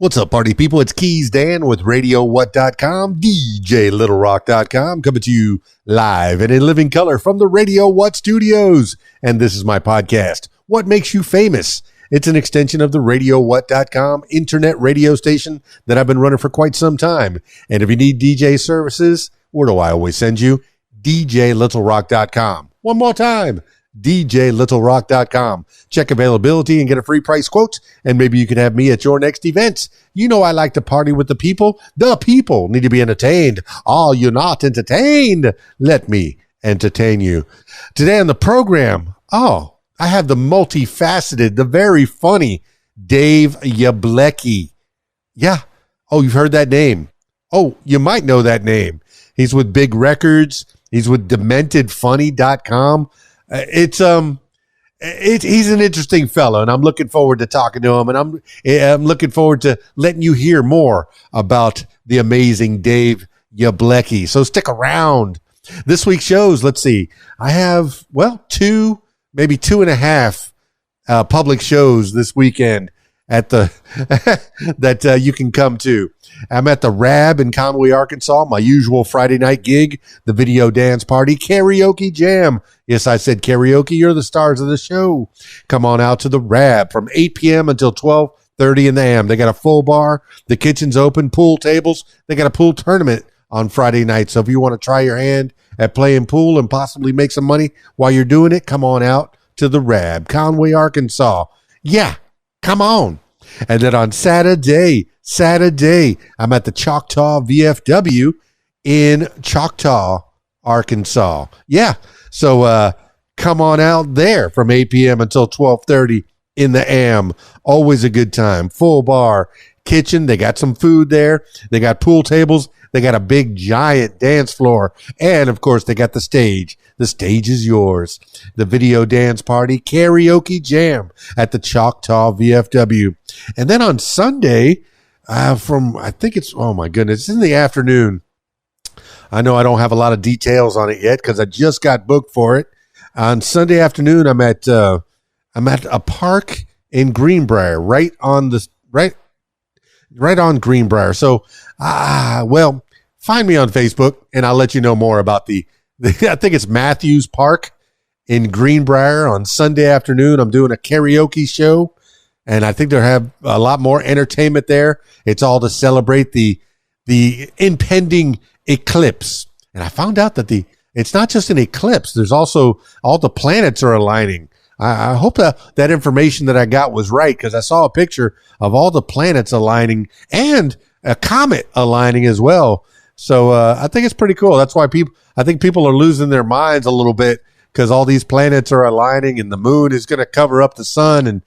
What's up, party people? It's KeysDAN with RadioWhat.com, DJLittleRock.com, coming to you live and in living color from the Radio What studios. And this is my podcast, What Makes You Famous? It's an extension of the RadioWhat.com internet radio station that I've been running for quite some time. And if you need DJ services, where do I always send you? DJLittleRock.com. One more time. DJLittleRock.com. Check availability and get a free price quote, and maybe you can have me at your next event. You know I like to party with the people. The people need to be entertained. Are you not entertained? Let me entertain you. Today on the program, I have the multifaceted, the very funny Dave Yablecki. Yeah. Oh, you've heard that name. Oh, you might know that name. He's with Big Records. He's with DementedFunny.com. He's an interesting fellow, and I'm looking forward to talking to him, and I'm looking forward to letting you hear more about the amazing Dave Yablecki. So stick around. This week's shows, let's see. I have, maybe 2.5 public shows this weekend at the that you can come to. I'm at the Rab in Conway, Arkansas, my usual Friday night gig, the video dance party, karaoke jam. Yes, I said karaoke. You're the stars of the show. Come on out to the Rab from 8 p.m. until 12:30 in the a.m. They got a full bar. The kitchen's open, pool tables. They got a pool tournament on Friday night. So if you want to try your hand at playing pool and possibly make some money while you're doing it, come on out to the Rab, Conway, Arkansas. Yeah, come on. And then on Saturday, I'm at the Choctaw VFW in Choctaw, Arkansas. Yeah. So come on out there from 8 p.m. until 12:30 in the AM. Always a good time. Full bar, kitchen. They got some food there. They got pool tables. They got a big, giant dance floor. And, of course, they got the stage. The stage is yours. The video dance party, karaoke jam at the Choctaw VFW. And then on Sunday, oh my goodness, it's in the afternoon. I know I don't have a lot of details on it yet because I just got booked for it. On Sunday afternoon, I'm at a park in Greenbrier, right on Greenbrier. So, find me on Facebook and I'll let you know more about I think it's Matthews Park in Greenbrier on Sunday afternoon. I'm doing a karaoke show, and I think they'll have a lot more entertainment there. It's all to celebrate the impending eclipse. And I found out that it's not just an eclipse. There's also all the planets are aligning. I hope that information that I got was right, because I saw a picture of all the planets aligning and a comet aligning as well. So I think it's pretty cool. That's why I think people are losing their minds a little bit, because all these planets are aligning and the moon is going to cover up the sun. And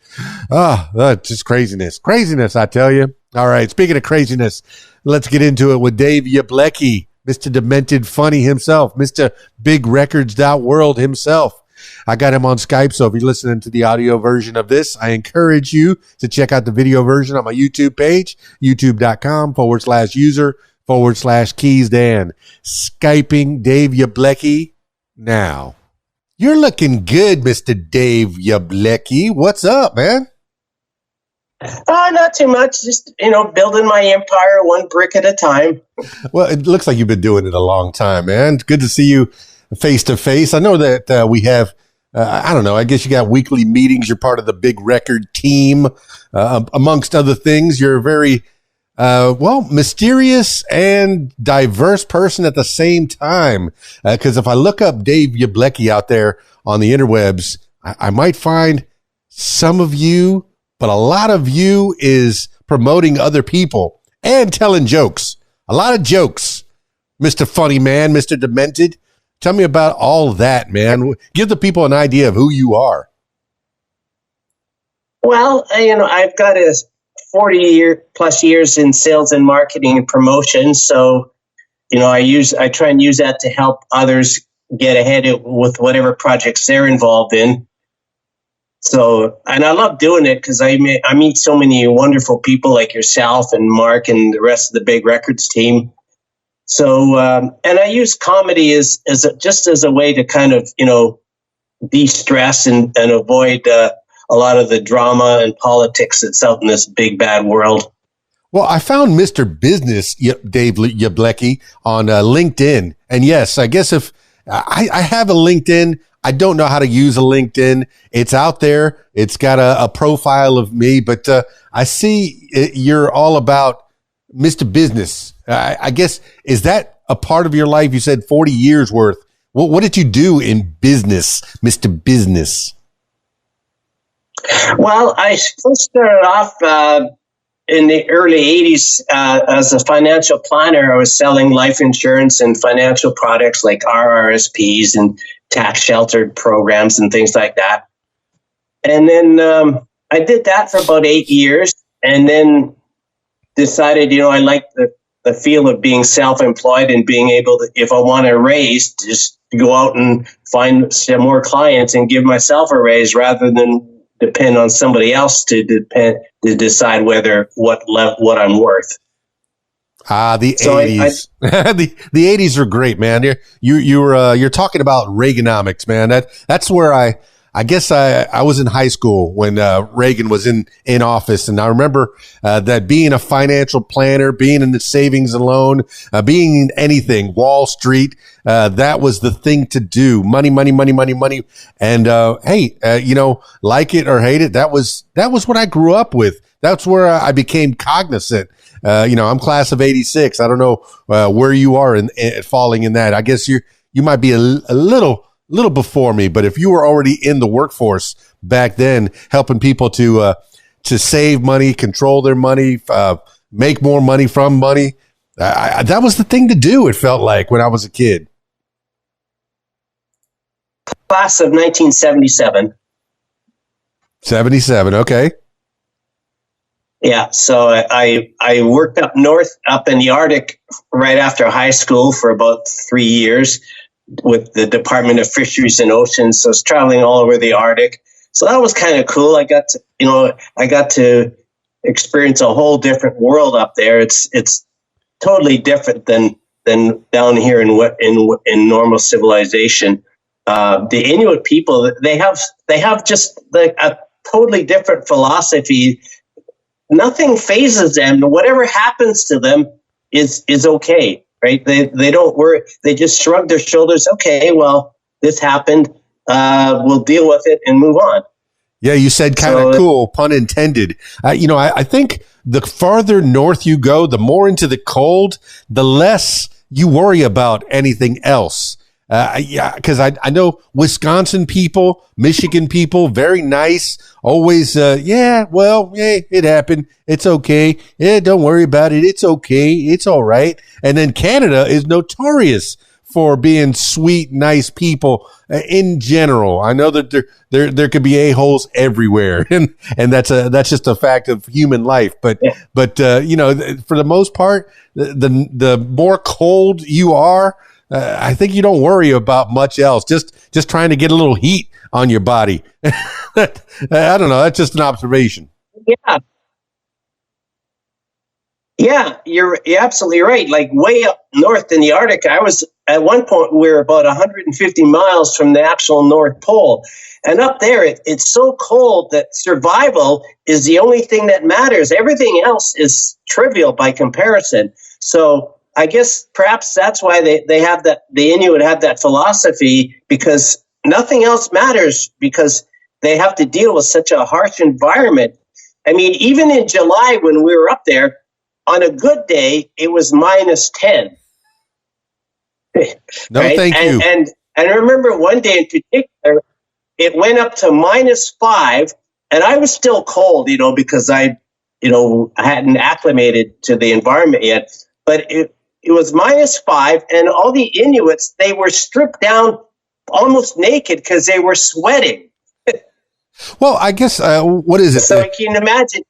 just craziness. Craziness, I tell you. All right. Speaking of craziness, let's get into it with Dave Yablecki, Mr. Demented Funny himself, Mr. Big Records World himself. I got him on Skype, so if you're listening to the audio version of this, I encourage you to check out the video version on my YouTube page, youtube.com/user/KeysDAN. Skyping Dave Yablecki now. You're looking good, Mr. Dave Yablecki. What's up, man? Not too much. Just, building my empire one brick at a time. Well, it looks like you've been doing it a long time, man. It's good to see you face to face. I know that we have, I don't know, I guess you got weekly meetings. You're part of the Big Record team. Amongst other things, you're a very, mysterious and diverse person at the same time. Because if I look up Dave Yablecki out there on the interwebs, I might find some of you, but a lot of you is promoting other people and telling jokes. A lot of jokes. Mr. Funny Man, Mr. Demented. Tell me about all that, man. Give the people an idea of who you are. Well, I've got 40+ years in sales and marketing and promotion. So, I try and use that to help others get ahead with whatever projects they're involved in. So, and I love doing it because I meet so many wonderful people like yourself and Mark and the rest of the Big Records team. So, and I use comedy as a way to kind of, de-stress and avoid a lot of the drama and politics that's out in this big bad world. Well, I found Mr. Business, Dave Yablecki, on LinkedIn. And yes, I guess if I have a LinkedIn, I don't know how to use a LinkedIn. It's out there. It's got a profile of me, but I see you're all about Mr. Business. I guess, is that a part of your life? You said 40 years worth. What did you do in business, Mr. Business? Well, I first started off in the early 80s as a financial planner. I was selling life insurance and financial products like RRSPs and tax sheltered programs and things like that. And then I did that for about 8 years, and then decided, I like the feel of being self-employed and being able to, if I want a raise, just go out and find some more clients and give myself a raise rather than depend on somebody else to decide what I'm worth. The 80s. The 80s are great, man. You're talking about Reaganomics, man. That's where I guess I was in high school when Reagan was in office, and I remember that being a financial planner, being in the savings and loan, being in anything, Wall Street, that was the thing to do. Money, money, money, money, money. And hey, like it or hate it, that was what I grew up with. That's where I became cognizant. I'm class of 86. I don't know where you are in falling in that. I guess you might be a little before me, but if you were already in the workforce back then, helping people to save money, control their money, make more money from money, that was the thing to do. It felt like when I was a kid. Class of 1977. 77. Okay. Yeah. So I worked up north, up in the Arctic right after high school for about 3 years with the Department of Fisheries and Oceans. So I was traveling all over the Arctic. So that was kind of cool. I got to experience a whole different world up there. It's totally different than down here in normal civilization. The Inuit people, they have just like a totally different philosophy. Nothing phases them. Whatever happens to them is okay. Right? They don't worry. They just shrug their shoulders. Okay, well, this happened. We'll deal with it and move on. Yeah, you said kind of cool, pun intended. I think the farther north you go, the more into the cold, the less you worry about anything else. Because I know Wisconsin people, Michigan people, very nice. Always, it happened. It's okay. Yeah, don't worry about it. It's okay. It's all right. And then Canada is notorious for being sweet, nice people in general. I know that there could be a-holes everywhere, and that's just a fact of human life. But for the most part, the more cold you are, I think you don't worry about much else. Just trying to get a little heat on your body. I don't know. That's just an observation. Yeah, you're absolutely right. Like way up north in the Arctic, I was at one point we were about 150 miles from the actual North Pole, and up there it's so cold that survival is the only thing that matters. Everything else is trivial by comparison. So I guess perhaps that's why they have that. The Inuit have that philosophy, because nothing else matters, because they have to deal with such a harsh environment. I mean, even in July when we were up there, on a good day, it was -10. No, right? Thank you. And I remember one day in particular, it went up to -5, and I was still cold, because I hadn't acclimated to the environment yet. But it was -5, and all the Inuits, they were stripped down almost naked because they were sweating. Well, I guess, what is it? So I can imagine.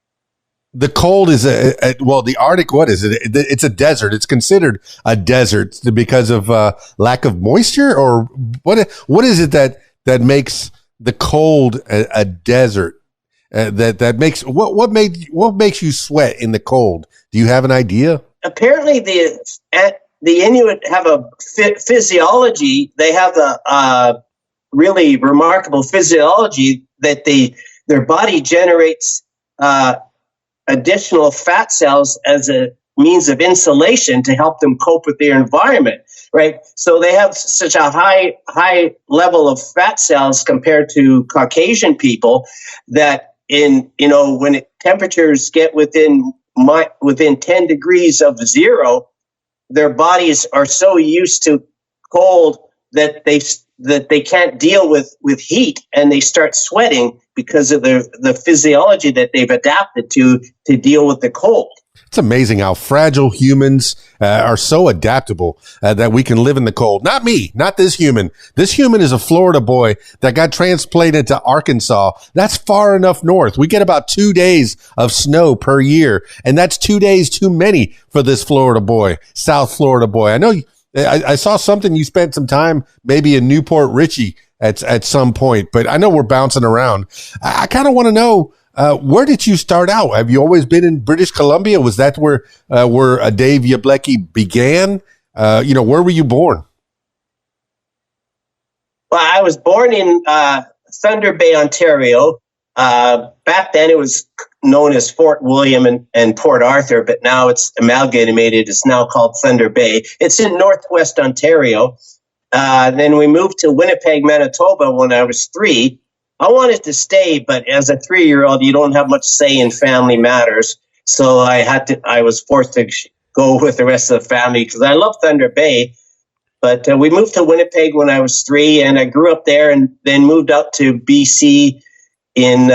The cold is the Arctic. What is it? It's a desert. It's considered a desert because of lack of moisture, or what is it that makes the cold a desert? That makes what makes you sweat in the cold? Do you have an idea? Apparently, the Inuit have a physiology. They have a really remarkable physiology that their body generates additional fat cells as a means of insulation to help them cope with their environment, right? So they have such a high level of fat cells compared to Caucasian people that when temperatures get within 10 degrees of zero, their bodies are so used to cold that they can't deal with heat, and they start sweating because of the physiology that they've adapted to deal with the cold. It's amazing how fragile humans are so adaptable that we can live in the cold. Not me, not this human. This human is a Florida boy that got transplanted to Arkansas. That's far enough north. We get about 2 days of snow per year, and that's 2 days too many for this Florida boy, South Florida boy. I know I saw something, you spent some time maybe in Newport Richie at some point, but I know we're bouncing around. I kind of want to know, where did you start out? Have you always been in British Columbia? Was that where Dave Yablecki began? Where were you born? Well, I was born in Thunder Bay, Ontario. Back then it was known as Fort William and Port Arthur, but now it's amalgamated. It's now called Thunder Bay. It's in Northwest Ontario. Then we moved to Winnipeg, Manitoba when I was 3. I wanted to stay, but as a 3-year-old, you don't have much say in family matters. So I was forced to go with the rest of the family because I love Thunder Bay. But we moved to Winnipeg when I was 3, and I grew up there and then moved out to BC in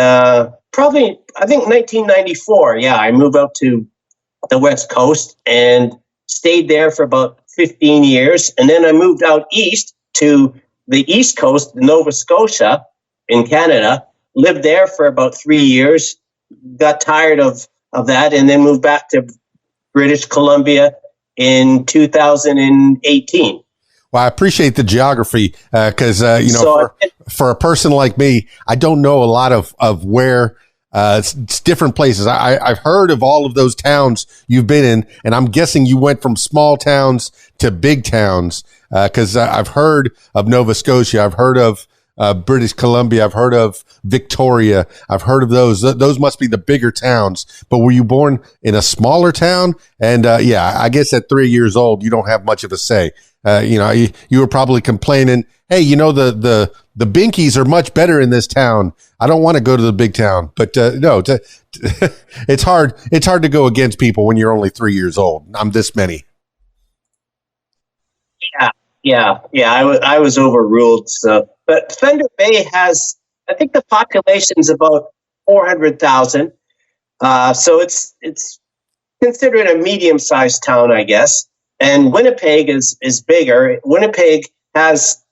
I think 1994. Yeah, I moved out to the West Coast and stayed there for about 15 years. And then I moved out east to the East Coast, Nova Scotia, in Canada, lived there for about 3 years, got tired of that, and then moved back to British Columbia in 2018. Well, I appreciate the geography because, for a person like me, I don't know a lot of where it's different places. I've heard of all of those towns you've been in, and I'm guessing you went from small towns to big towns because I've heard of Nova Scotia. I've heard of British Columbia. I've heard of Victoria. I've heard of those. Those must be the bigger towns. But were you born in a smaller town? And I guess at 3 years old, you don't have much of a say. You were probably complaining, hey, the Binkies are much better in this town. I don't want to go to the big town. But no, it's hard. It's hard to go against people when you're only 3 years old. I'm this many. Yeah. I was overruled. So, but Thunder Bay has, I think the population's about 400,000. So it's considered a medium-sized town, I guess. And Winnipeg is bigger. Winnipeg has,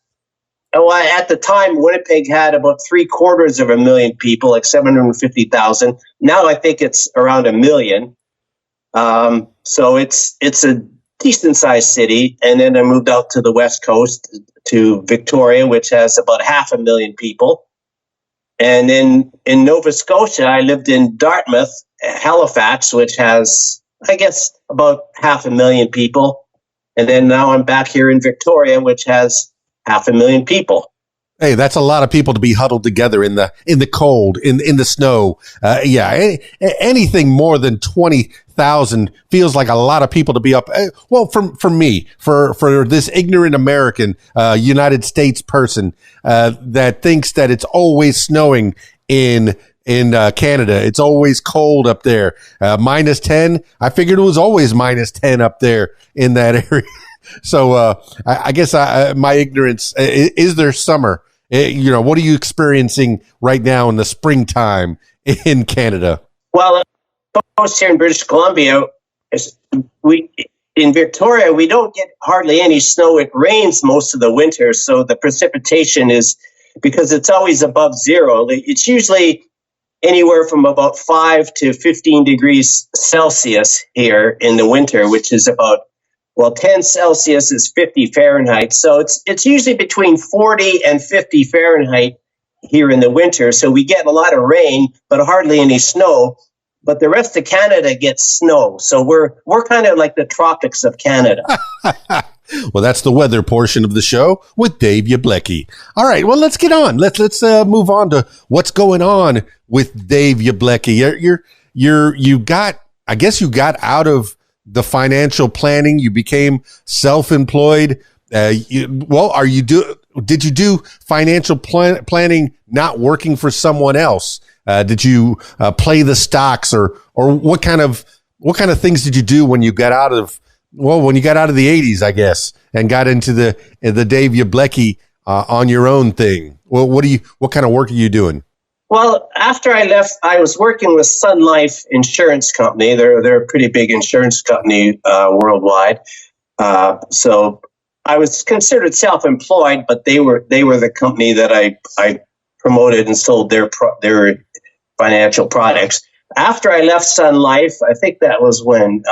at the time, Winnipeg had about 750,000 people, like 750,000. Now I think it's around 1 million. So it's a decent sized city. And then I moved out to the West Coast to Victoria, which has about 500,000 people. And then in Nova Scotia, I lived in Dartmouth, Halifax, which has, I guess, about 500,000 people. And then now I'm back here in Victoria, which has 500,000 people. Hey, that's a lot of people to be huddled together in the cold, in the snow. Anything more than 20,000 feels like a lot of people to be up. Well, for me, for this ignorant American, United States person, that thinks that it's always snowing in Canada. It's always cold up there. -10. I figured it was always -10 up there in that area. So, I guess my ignorance, is there summer? What are you experiencing right now in the springtime in Canada? Well, here in British Columbia, in Victoria, we don't get hardly any snow. It rains most of the winter. So the precipitation is, because it's always above zero, it's usually anywhere from about 5 to 15 degrees Celsius here in the winter, which is about, 10 Celsius is 50 Fahrenheit. So it's usually between 40 and 50 Fahrenheit here in the winter. So we get a lot of rain, but hardly any snow. But the rest of Canada gets snow. So we're kind of like the tropics of Canada. Well, that's the weather portion of the show with Dave Yablecki. All right, well, let's get on. Let's move on to what's going on with Dave Yablecki. I guess you got out of the financial planning. You became self-employed. Did you do financial planning not working for someone else? Did you play the stocks, or what kind of things did you do when you got out of the 80s, I guess, and got into the Dave Yablecki on your own thing? Well, what kind of work are you doing? Well, after I left, I was working with Sun Life Insurance Company. They're a pretty big insurance company worldwide. So I was considered self-employed, but they were the company that I promoted and sold their financial products. After I left Sun Life, I think that was when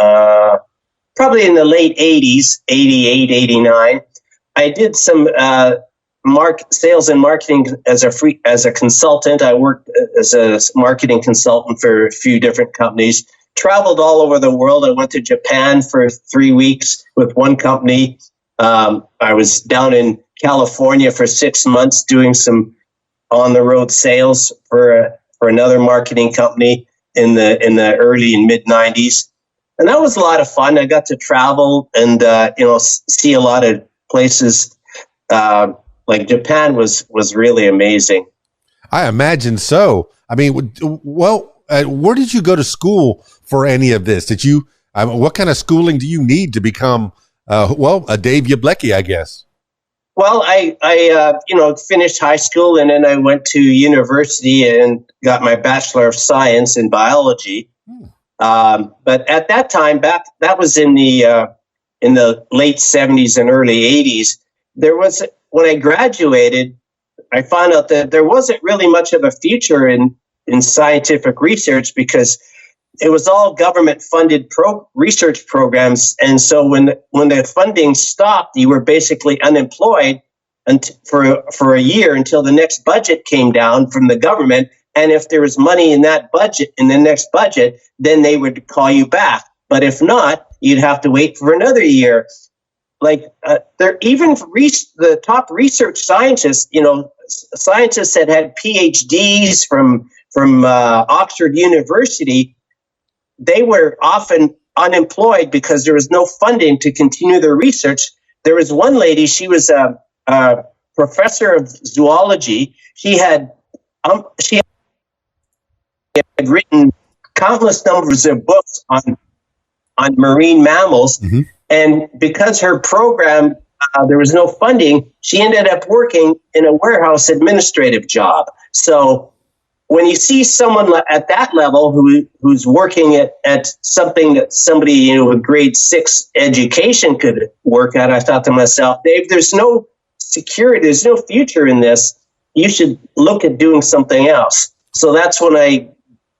probably in the late 80s, 88, 89, I did some sales and marketing as a consultant. I worked as a marketing consultant for a few different companies, traveled all over the world. I went to Japan for 3 weeks with one company. I was down in California for 6 months doing some on the road sales for another marketing company in the early and mid 90s. And that was a lot of fun. I got to travel and see a lot of places. Like Japan was really amazing. I imagine so. I mean, where did you go to school for any of this? Did you? What kind of schooling do you need to become? A Dave Yablecki, I guess. Well, I finished high school and then I went to university and got my Bachelor of Science in biology. But at that time, that was in the late 70s and early 80s. When I graduated, I found out that there wasn't really much of a future in scientific research because it was all government-funded research programs. And so when the funding stopped, you were basically unemployed for a year until the next budget came down from the government. And if there was money in that budget, in the next budget, then they would call you back. But if not, you'd have to wait for another year. Like the top research scientists, scientists that had PhDs from Oxford University, they were often unemployed because there was no funding to continue their research. There was one lady; she was a professor of zoology. She had written countless numbers of books on marine mammals. Mm-hmm. And because her program, there was no funding, she ended up working in a warehouse administrative job. So when you see someone at that level who's working at something that somebody with grade 6 education could work at, I thought to myself, Dave, there's no security, there's no future in this. You should look at doing something else. So that's when I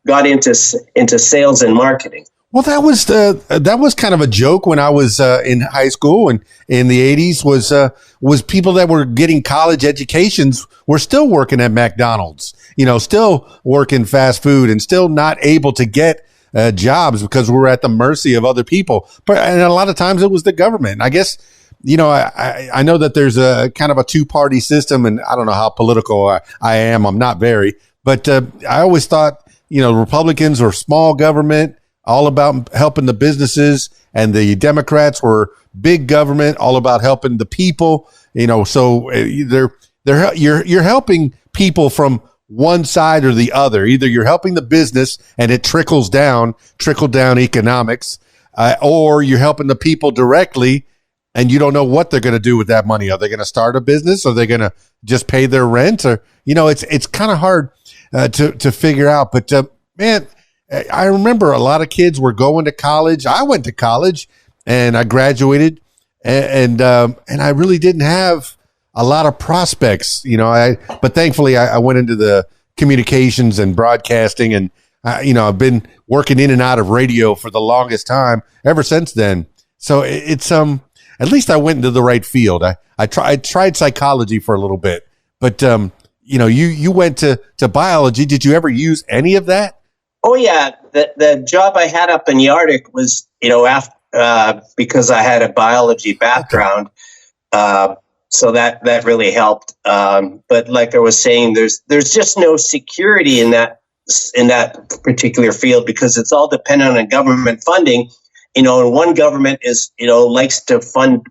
got into sales and marketing. Well, that was kind of a joke when I was in high school and in the 80s was people that were getting college educations were still working at McDonald's, still working fast food and still not able to get jobs because we're at the mercy of other people. And a lot of times it was the government. I guess, I know that there's a kind of a two-party system, and I don't know how political I am. I'm not very, but I always thought, Republicans are small government, all about helping the businesses, and the Democrats were big government, all about helping the people. So you're helping people from one side or the other. Either you're helping the business and it trickle down economics, or you're helping the people directly, and you don't know what they're going to do with that money. Are they going to start a business? Are they going to just pay their rent? Or it's kind of hard to figure out. But man, I remember a lot of kids were going to college. I went to college and I graduated, and I really didn't have a lot of prospects, but thankfully I went into the communications and broadcasting, and I've been working in and out of radio for the longest time ever since then. So it's at least I went into the right field. I tried psychology for a little bit, but you went to biology. Did you ever use any of that? Oh yeah, the job I had up in the Arctic was, because I had a biology background, so that really helped. But like I was saying, there's just no security in that in that particular field because it's all dependent on government funding. And one government is, likes to fund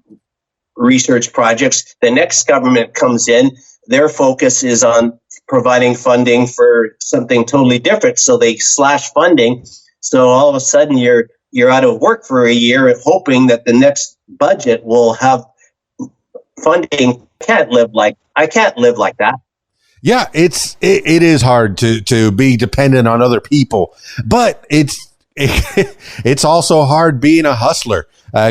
research projects. The next government comes in, their focus is on providing funding for something totally different. So they slash funding. So all of a sudden you're out of work for a year hoping that the next budget will have funding. I can't live like that. Yeah, it is hard to be dependent on other people, but it's also hard being a hustler,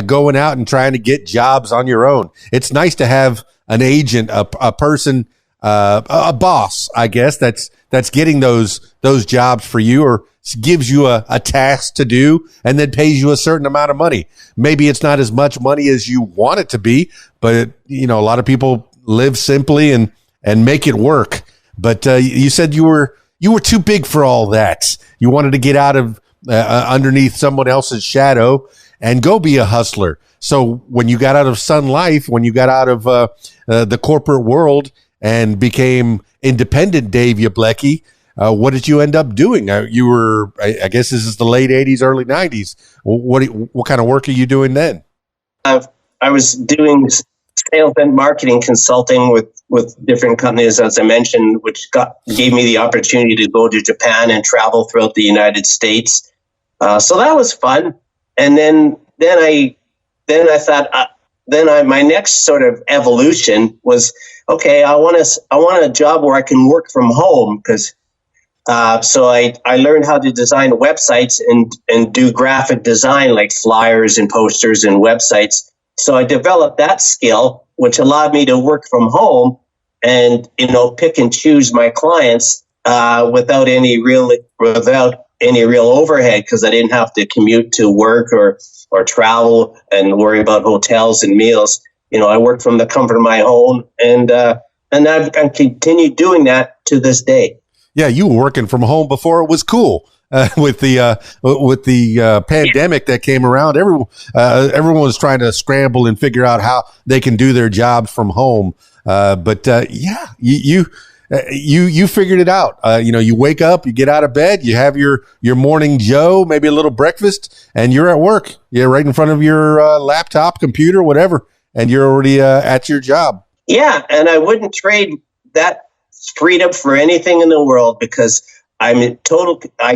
going out and trying to get jobs on your own. It's nice to have an agent, a person, a boss, I guess, that's getting those jobs for you, or gives you a task to do and then pays you a certain amount of money. Maybe it's not as much money as you want it to be, but a lot of people live simply and make it work. But you said you were too big for all that. You wanted to get out of underneath someone else's shadow and go be a hustler. So when you got out of Sun Life, when you got out of the corporate world and became independent Dave Yablecki, what did you end up doing? You were, I guess this is the late 80s, early 90s. What kind of work are you doing then? I was doing sales and marketing consulting with different companies, as I mentioned, which gave me the opportunity to go to Japan and travel throughout the United States. So that was fun. And then I thought, my next sort of evolution was, okay, I want a job where I can work from home, because so I learned how to design websites and do graphic design like flyers and posters and websites. So I developed that skill, which allowed me to work from home and, pick and choose my clients without any real overhead, because I didn't have to commute to work or travel and worry about hotels and meals. I worked from the comfort of my home, and I've continued doing that to this day. Yeah, you were working from home before it was cool. With the pandemic that came around, everyone was trying to scramble and figure out how they can do their jobs from home. But you figured it out. You wake up, you get out of bed, you have your morning Joe, maybe a little breakfast, and you're at work. You're right in front of your laptop, computer, whatever, and you're already at your job. Yeah, and I wouldn't trade that freedom for anything in the world, because I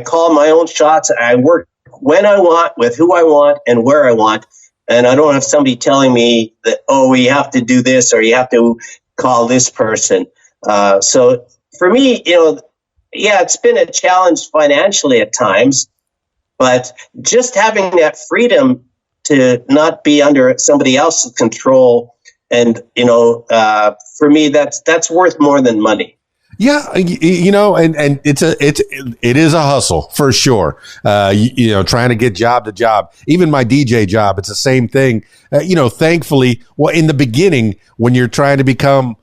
call my own shots. I work when I want, with who I want, and where I want. And I don't have somebody telling me that, you have to do this or you have to call this person. So for me, it's been a challenge financially at times, but just having that freedom to not be under somebody else's control. And, for me, that's worth more than money. Yeah, and it is a hustle for sure. Trying to get job to job, even my DJ job, it's the same thing. Thankfully, in the beginning, when you're trying to become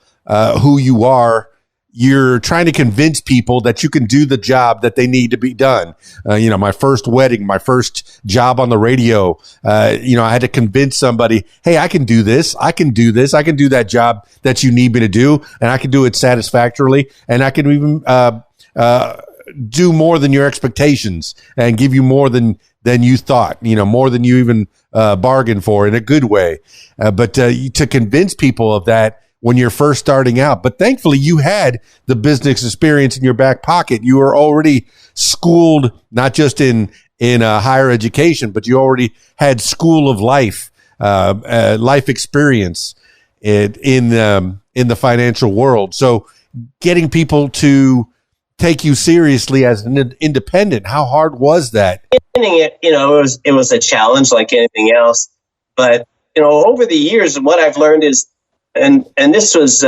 who you are, you're trying to convince people that you can do the job that they need to be done. My first wedding, my first job on the radio, I had to convince somebody, hey, I can do this. I can do this. I can do that job that you need me to do, and I can do it satisfactorily. And I can even do more than your expectations and give you more than you thought, more than you even bargained for, in a good way. But to convince people of that when you're first starting out. But thankfully, you had the business experience in your back pocket. You were already schooled, not just in higher education, but you already had school of life, life experience in the financial world. So getting people to take you seriously as an independent, how hard was that? It was a challenge like anything else. But, over the years, what I've learned is, and this was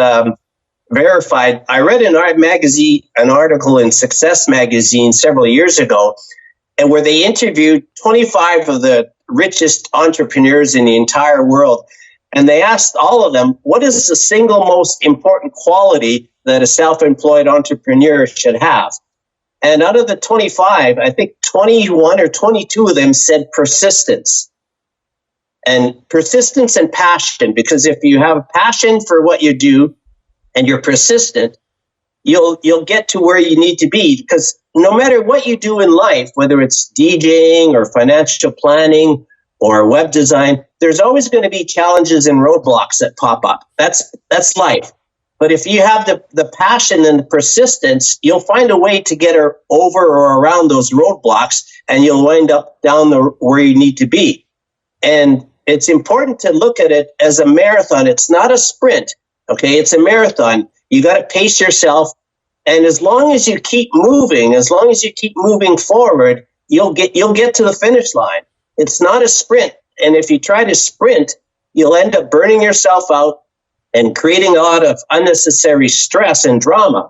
verified. I read an article in Success Magazine several years ago, and where they interviewed 25 of the richest entrepreneurs in the entire world. And they asked all of them, what is the single most important quality that a self-employed entrepreneur should have? And out of the 25, I think 21 or 22 of them said persistence. And persistence and passion, because if you have passion for what you do and you're persistent, you'll get to where you need to be. Because no matter what you do in life, whether it's DJing or financial planning or web design, there's always going to be challenges and roadblocks that pop up. That's life. But if you have the passion and the persistence, you'll find a way to get over or around those roadblocks, and you'll wind up down where you need to be. And it's important to look at it as a marathon. It's not a sprint, okay? It's a marathon. You got to pace yourself. And as long as you keep moving, forward, you'll get to the finish line. It's not a sprint. And if you try to sprint, you'll end up burning yourself out and creating a lot of unnecessary stress and drama,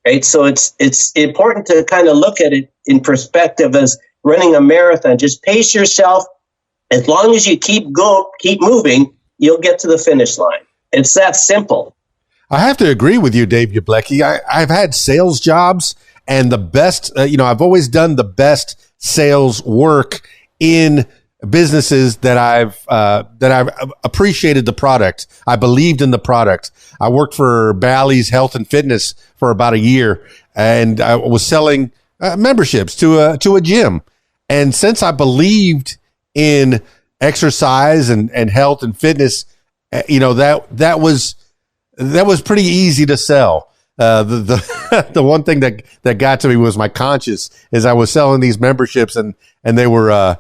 right? So it's important to kind of look at it in perspective as running a marathon. Just pace yourself. As long as you keep moving, you'll get to the finish line. It's that simple. I have to agree with you, Dave Yablecki. I've had sales jobs, and the best, I've always done the best sales work in businesses that I've appreciated the product. I believed in the product. I worked for Bally's Health and Fitness for about a year, and I was selling memberships to a gym. And since I believed in exercise and health and fitness, that was pretty easy to sell. The one thing that got to me was my conscience, is I was selling these memberships, and the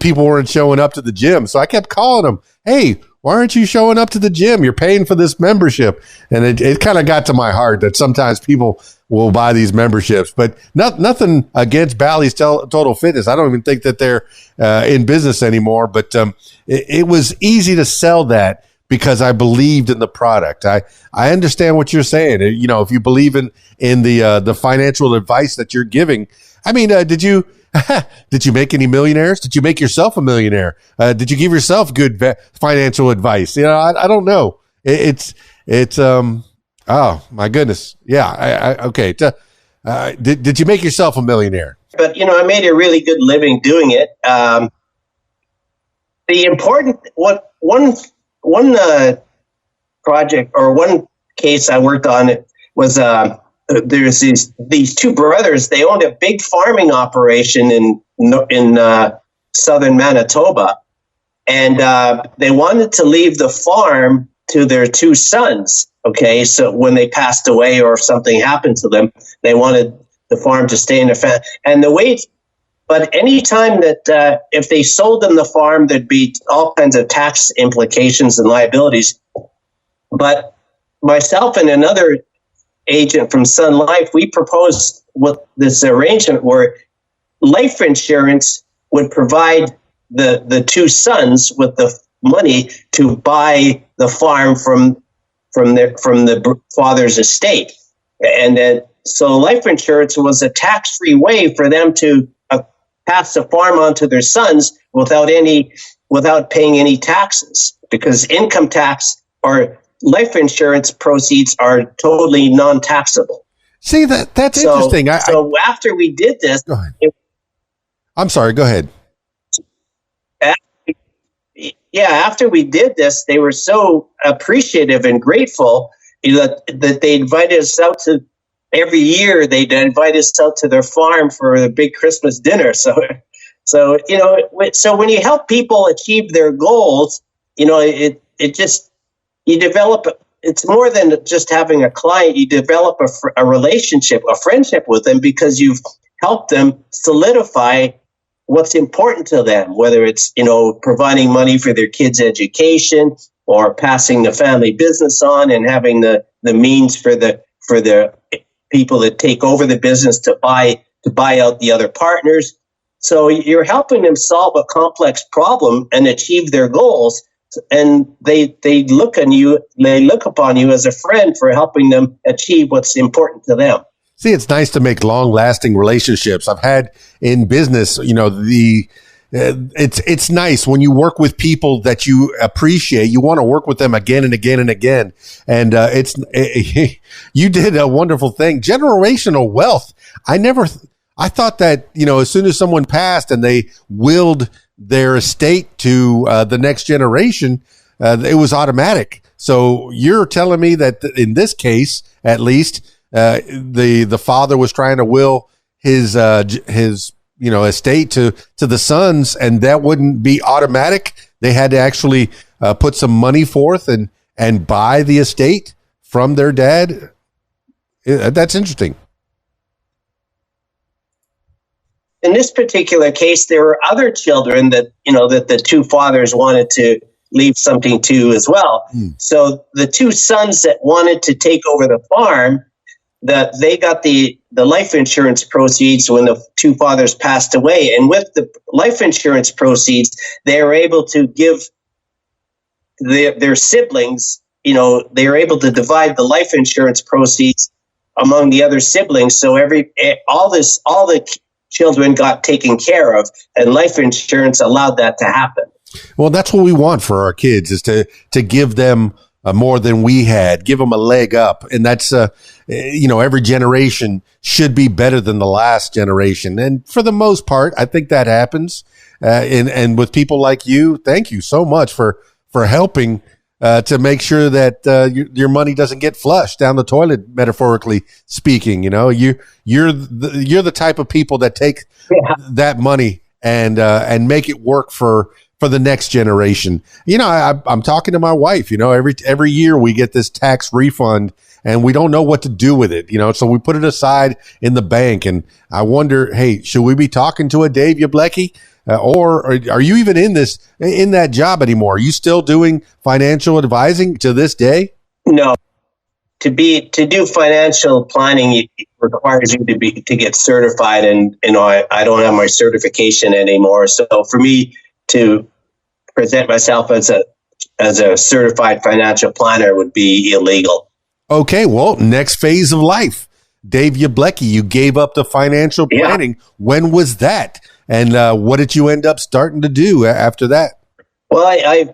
people weren't showing up to the gym. So I kept calling them, "Hey, why aren't you showing up to the gym? You're paying for this membership." And it kind of got to my heart that sometimes people will buy these memberships, but nothing against Bally's Total Fitness. I don't even think that they're in business anymore, but it was easy to sell that because I believed in the product. I understand what you're saying. If you believe in the financial advice that you're giving, I mean, did you make any millionaires? Did you make yourself a millionaire? Did you give yourself good financial advice? I don't know. Oh my goodness. Yeah. Okay. Did you make yourself a millionaire? But, I made a really good living doing it. The important, one project or one case I worked on was there's these two brothers. They owned a big farming operation in southern Manitoba, and they wanted to leave the farm to their two sons. Okay, so when they passed away or if something happened to them, they wanted the farm to stay in their family. And but any time that if they sold them the farm, there'd be all kinds of tax implications and liabilities. But myself and another agent from Sun Life, we proposed with this arrangement where life insurance would provide the two sons with the money to buy the farm from the father's estate. And then, so life insurance was a tax-free way for them to pass the farm on to their sons without paying any taxes, because income tax or life insurance proceeds are totally non-taxable. See, that's interesting. So after we did this, go ahead. I'm sorry. Go ahead. After we did this, they were so appreciative and grateful that they invited us out to every year. They'd invite us out to their farm for a big Christmas dinner. So when you help people achieve their goals, you develop. It's more than just having a client. You develop a relationship, a friendship with them, because you've helped them solidify what's important to them, whether it's, providing money for their kids' education or passing the family business on and having the means for the people that take over the business to buy out the other partners. So you're helping them solve a complex problem and achieve their goals. And they look upon you as a friend for helping them achieve what's important to them. See, it's nice to make long-lasting relationships. I've had in business, it's nice when you work with people that you appreciate. You want to work with them again and again and again. And you did a wonderful thing. Generational wealth. I thought that, as soon as someone passed and they willed their estate to the next generation, it was automatic. So you're telling me that in this case, at least, the father was trying to will his estate to the sons, and that wouldn't be automatic. They had to actually put some money forth and buy the estate from their dad. That's interesting. In this particular case, there were other children that the two fathers wanted to leave something to as well. So the two sons that wanted to take over the farm, that they got the life insurance proceeds when the two fathers passed away. And with the life insurance proceeds, they were able to give their siblings, they were able to divide the life insurance proceeds among the other siblings. So all the children got taken care of, and life insurance allowed that to happen. Well, that's what we want for our kids, is to give them more than we had, give them a leg up. And that's, every generation should be better than the last generation. And for the most part, I think that happens. And with people like you, thank you so much for helping to make sure that your money doesn't get flushed down the toilet, metaphorically speaking. You're the type of people that take that money and make it work for the next generation. I'm talking to my wife. Every year we get this tax refund, and we don't know what to do with it. So we put it aside in the bank. And I wonder, hey, should we be talking to a Dave Yablecki? Or are you even in that job anymore? Are you still doing financial advising to this day? No. To do financial planning, it requires you to get certified, and I don't have my certification anymore. So for me to present myself as a certified financial planner would be illegal. Okay, well, next phase of life, Dave Yablecki, you gave up the financial planning. Yeah. When was that? And what did you end up starting to do after that? Well,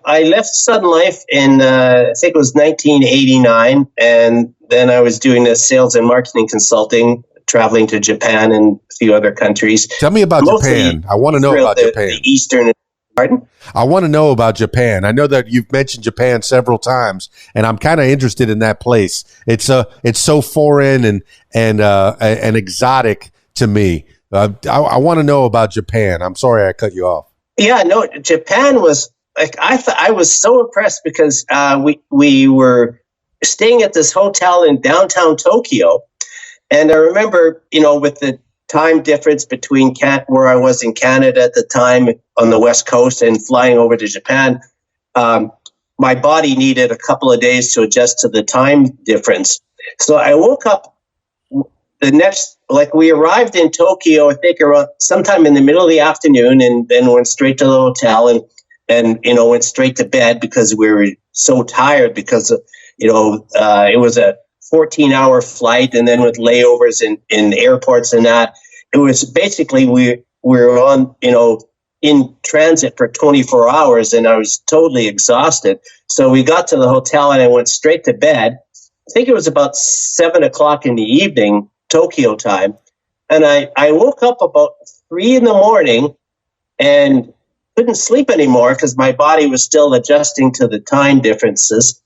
I left Sun Life in, I think it was 1989. And then I was doing this sales and marketing consulting, traveling to Japan and a few other countries. Tell me about Japan. I want to know about Japan. The Eastern. Pardon? I want to know about Japan. I know that you've mentioned Japan several times, and I'm kind of interested in that place. It's so foreign and exotic to me. I want to know about Japan. I'm sorry I cut you off. Yeah, no, Japan was like, I was so impressed because we were staying at this hotel in downtown Tokyo, and I remember, with the time difference between where I was in Canada at the time on the West Coast and flying over to Japan, my body needed a couple of days to adjust to the time difference. So I woke up we arrived in Tokyo, I think around sometime in the middle of the afternoon, and then went straight to the hotel and went straight to bed because we were so tired because, it was a 14-hour flight, and then with layovers in airports and that, it was basically we were on, in transit for 24 hours, and I was totally exhausted. So we got to the hotel and I went straight to bed. I think it was about 7:00 in the evening, Tokyo time. And I woke up about 3 a.m. and couldn't sleep anymore because my body was still adjusting to the time differences.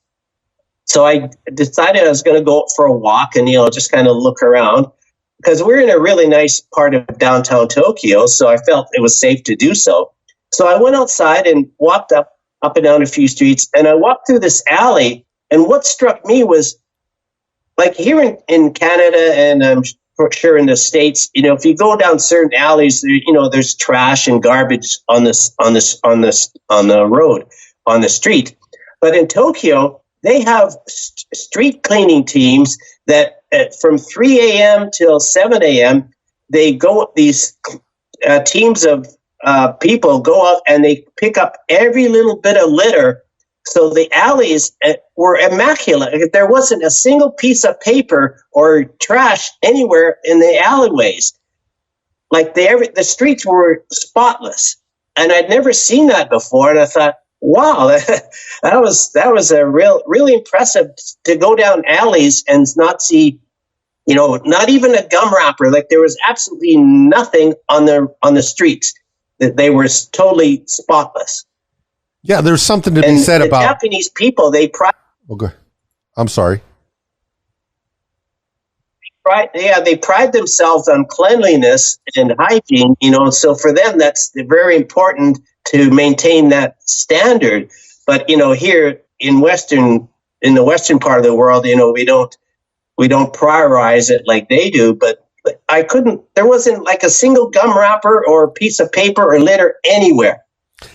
So I decided I was going to go for a walk and, just kind of look around because we're in a really nice part of downtown Tokyo. So I felt it was safe to do so. So I went outside and walked up and down a few streets, and I walked through this alley. And what struck me was, like here in Canada, and I'm sure in the States, if you go down certain alleys, there's trash and garbage on the road, on the street. But in Tokyo, they have street cleaning teams that from 3 a.m. till 7 a.m., these teams of people go out and they pick up every little bit of litter. So the alleys were immaculate. There wasn't a single piece of paper or trash anywhere in the alleyways. Like the streets were spotless. And I'd never seen that before. And I thought, wow, that was a really impressive to go down alleys and not see, not even a gum wrapper. Like there was absolutely nothing on the streets. That they were totally spotless. Yeah, there's something to be said about Japanese people. Okay, I'm sorry. they pride themselves on cleanliness and hygiene, so for them, that's very important to maintain that standard. But, here in the Western part of the world, we don't prioritize it like they do. But there wasn't like a single gum wrapper or piece of paper or litter anywhere.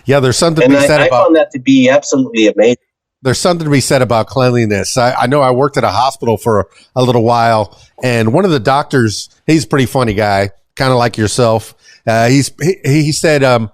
Yeah, there's something to be said about. I found that to be absolutely amazing. There's something to be said about cleanliness. I know I worked at a hospital for a little while, and one of the doctors, he's a pretty funny guy, kind of like yourself. He said, I'm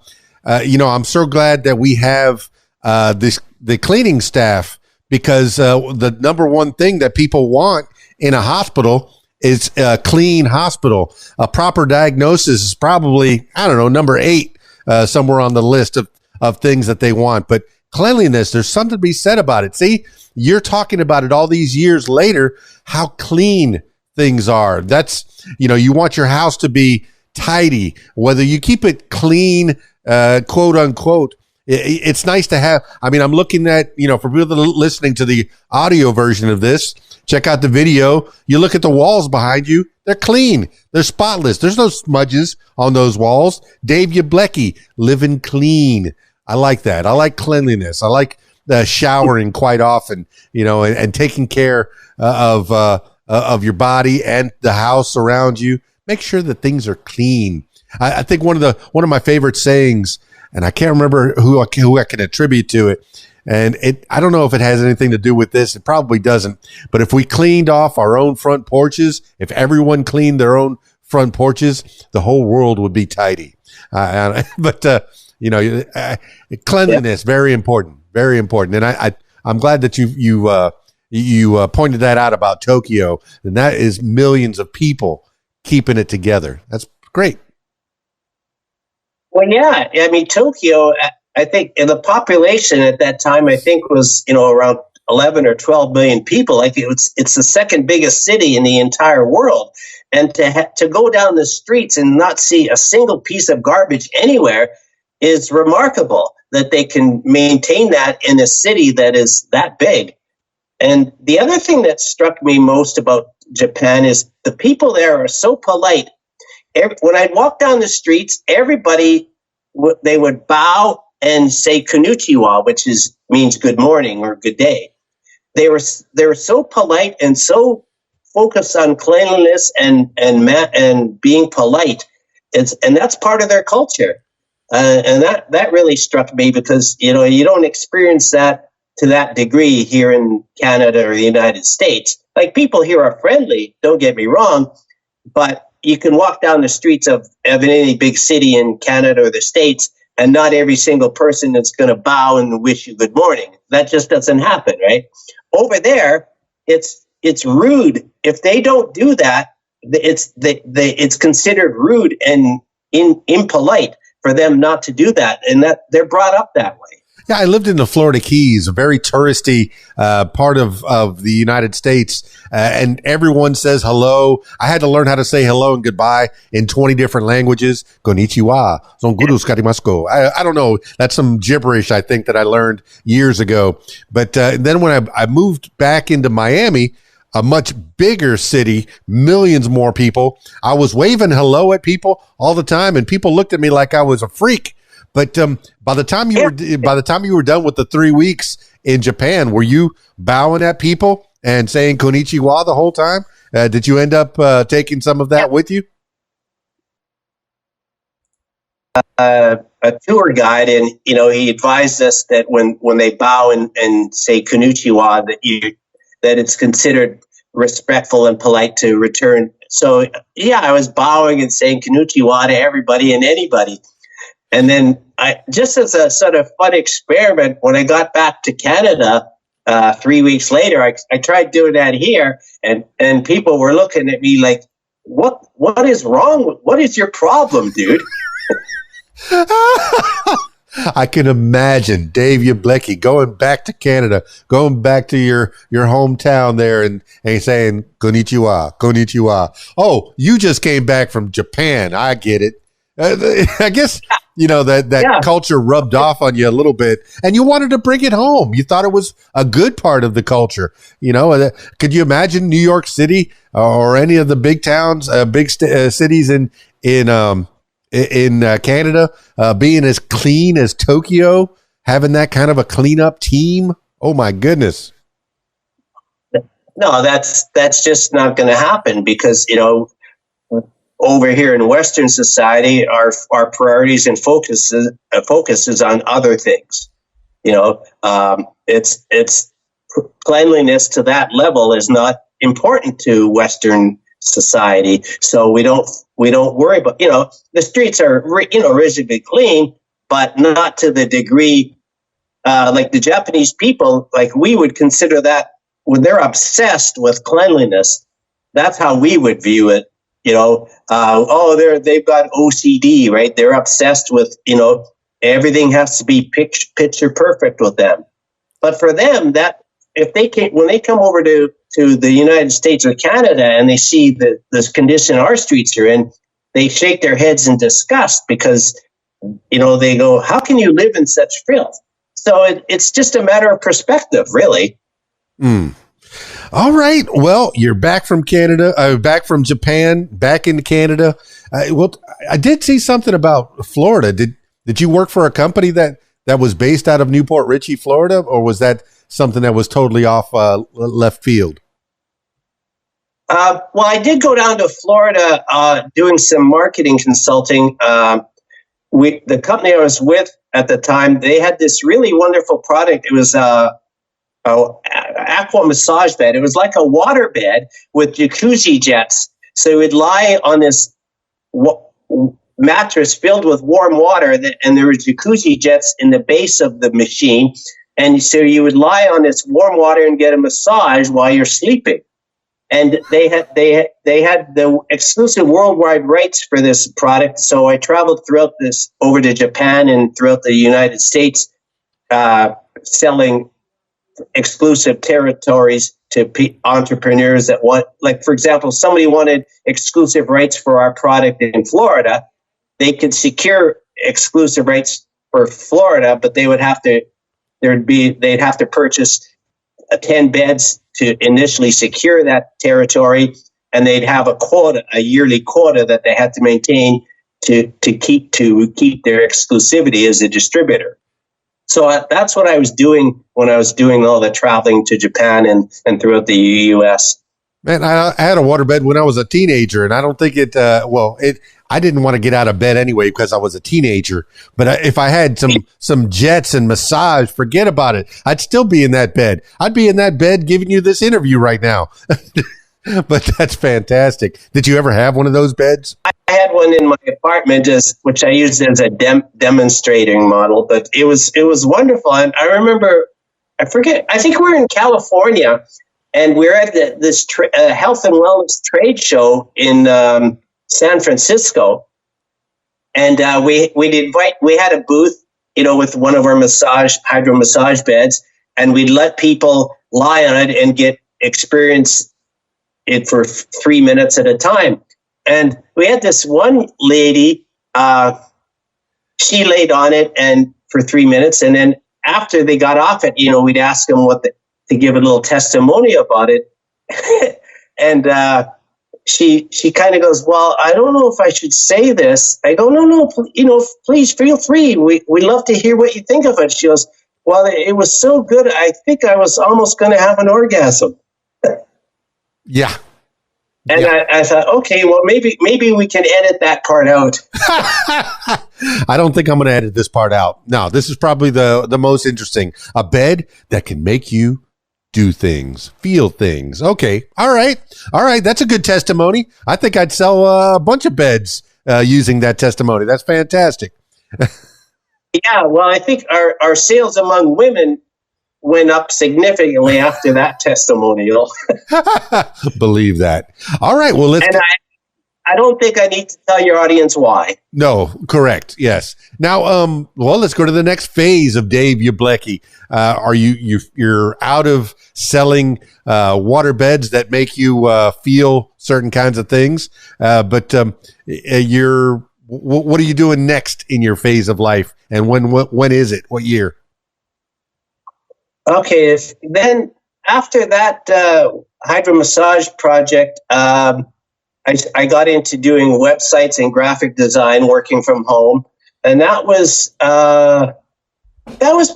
so glad that we have the cleaning staff, because the number one thing that people want in a hospital is a clean hospital. A proper diagnosis is probably, number 8 somewhere on the list of things that they want. But cleanliness, there's something to be said about it. See, you're talking about it all these years later, how clean things are. That's, you want your house to be tidy, whether you keep it clean, quote unquote. It's nice to have. I'm looking at, for people listening to the audio version of this, check out the video. You look at the walls behind you. They're clean. They're spotless. There's no smudges on those walls. Dave Yablecki, living clean. I like that. I like cleanliness. I like showering quite often, and taking care of your body and the house around you. Make sure that things are clean. I think one of my favorite sayings, and I can't remember who I can attribute to it. And I don't know if it has anything to do with this. It probably doesn't. But if we cleaned off our own front porches, if everyone cleaned their own front porches, the whole world would be tidy. Cleanliness, very important, very important. And I'm glad that you pointed that out about Tokyo, and that is millions of people keeping it together. That's great. Well, yeah, Tokyo, I think the population at that time, was, around 11 or 12 million people. It's the second biggest city in the entire world. And to go down the streets and not see a single piece of garbage anywhere is remarkable, that they can maintain that in a city that is that big. And the other thing that struck me most about Japan is the people there are so polite. When I'd walk down the streets, everybody, they would bow and say konnichiwa, which means good morning or good day. They were so polite and so focused on cleanliness and being polite. And that's part of their culture. And that really struck me, because, you don't experience that to that degree here in Canada or the United States. Like, people here are friendly, don't get me wrong, but you can walk down the streets of any big city in Canada or the States, and not every single person is going to bow and wish you good morning. That just doesn't happen, right? Over there, it's rude. If they don't do that, it's considered rude and impolite for them not to do that, and that they're brought up that way. Yeah, I lived in the Florida Keys, a very touristy part of the United States, and everyone says hello. I had to learn how to say hello and goodbye in 20 different languages. Konnichiwa, zongudu skarimasu. I don't know. That's some gibberish, I think, that I learned years ago. But then when I moved back into Miami, a much bigger city, millions more people, I was waving hello at people all the time, and people looked at me like I was a freak. But by the time you were done with the 3 weeks in Japan, were you bowing at people and saying konnichiwa the whole time? Did you end up taking some of that with you? A tour guide, and he advised us that when they bow and say konnichiwa, that it's considered respectful and polite to return. So yeah, I was bowing and saying konnichiwa to everybody and anybody. And then just as a sort of fun experiment, when I got back to Canada 3 weeks later, I tried doing that here, and people were looking at me like, what is wrong? What is your problem, dude? I can imagine Dave Yablecki going back to Canada, going back to your hometown there and saying konnichiwa, konnichiwa. Oh, you just came back from Japan. I get it. I guess, that culture rubbed off on you a little bit and you wanted to bring it home. You thought it was a good part of the culture. Could you imagine New York City or any of the big towns, cities in Canada, being as clean as Tokyo, having that kind of a cleanup team? Oh my goodness. No, that's just not going to happen because, over here in Western society, our priorities and focus is on other things. It's cleanliness to that level is not important to Western society. So we don't worry about, the streets are, reasonably clean, but not to the degree, like the Japanese people, like we would consider that when they're obsessed with cleanliness, that's how we would view it. They've got OCD, right? They're obsessed with, everything has to be picture perfect with them. But for them, that when they come over to the United States or Canada and they see this condition our streets are in, they shake their heads in disgust because, they go, how can you live in such filth? So it's just a matter of perspective, really. Mm. All right. Well, you're back from Canada, back from Japan, back into Canada. I did see something about Florida. Did you work for a company that was based out of Newport Richey, Florida, or was that something that was totally off left field? Well, I did go down to Florida doing some marketing consulting. The company I was with at the time, they had this really wonderful product. It was aqua massage bed. It was like a water bed with jacuzzi jets. So you would lie on this mattress filled with warm water, and there were jacuzzi jets in the base of the machine. And so you would lie on this warm water and get a massage while you're sleeping. And they had the exclusive worldwide rights for this product. So I traveled over to Japan and throughout the United States, selling exclusive territories to entrepreneurs that want, like, for example, somebody wanted exclusive rights for our product in Florida. They could secure exclusive rights for Florida, but they'd have to purchase 10 beds to initially secure that territory, and they'd have a yearly quota that they had to maintain to keep their exclusivity as a distributor. So that's what I was doing when I was doing all the traveling to Japan and throughout the U.S. Man, I had a waterbed when I was a teenager, and I don't think I didn't want to get out of bed anyway because I was a teenager. But if I had some jets and massage, forget about it. I'd still be in that bed. I'd be in that bed giving you this interview right now. But that's fantastic. Did you ever have one of those beds? I had one in my apartment, which I used as a demonstrating model. But it was wonderful. And I remember, I think we were in California, and we were at this health and wellness trade show in San Francisco, and we had a booth, with one of our hydro massage beds, and we'd let people lie on it and experience it for 3 minutes at a time. And we had this one lady, she laid on it and for 3 minutes, and then after they got off it, we'd ask them to give a little testimony about it, and she kind of goes, well, I don't know if I should say this. I go, no, please feel free. We love to hear what you think of it. She goes, well, it was so good. I think I was almost going to have an orgasm. Yeah. And yeah. I thought, okay, well, maybe we can edit that part out. I don't think I'm going to edit this part out. No, this is probably the most interesting. A bed that can make you do things, feel things. Okay. All right. That's a good testimony. I think I'd sell a bunch of beds using that testimony. That's fantastic. Yeah. Well, I think our sales among women went up significantly after that testimonial. Believe that. All right. Well, I don't think I need to tell your audience why. No, correct. Yes. Now, well, let's go to the next phase of Dave Yablecki. Are you're out of selling water beds that make you feel certain kinds of things, but you're what are you doing next in your phase of life? And when is it? What year? Okay, then after that hydro massage project, I got into doing websites and graphic design, working from home, and that was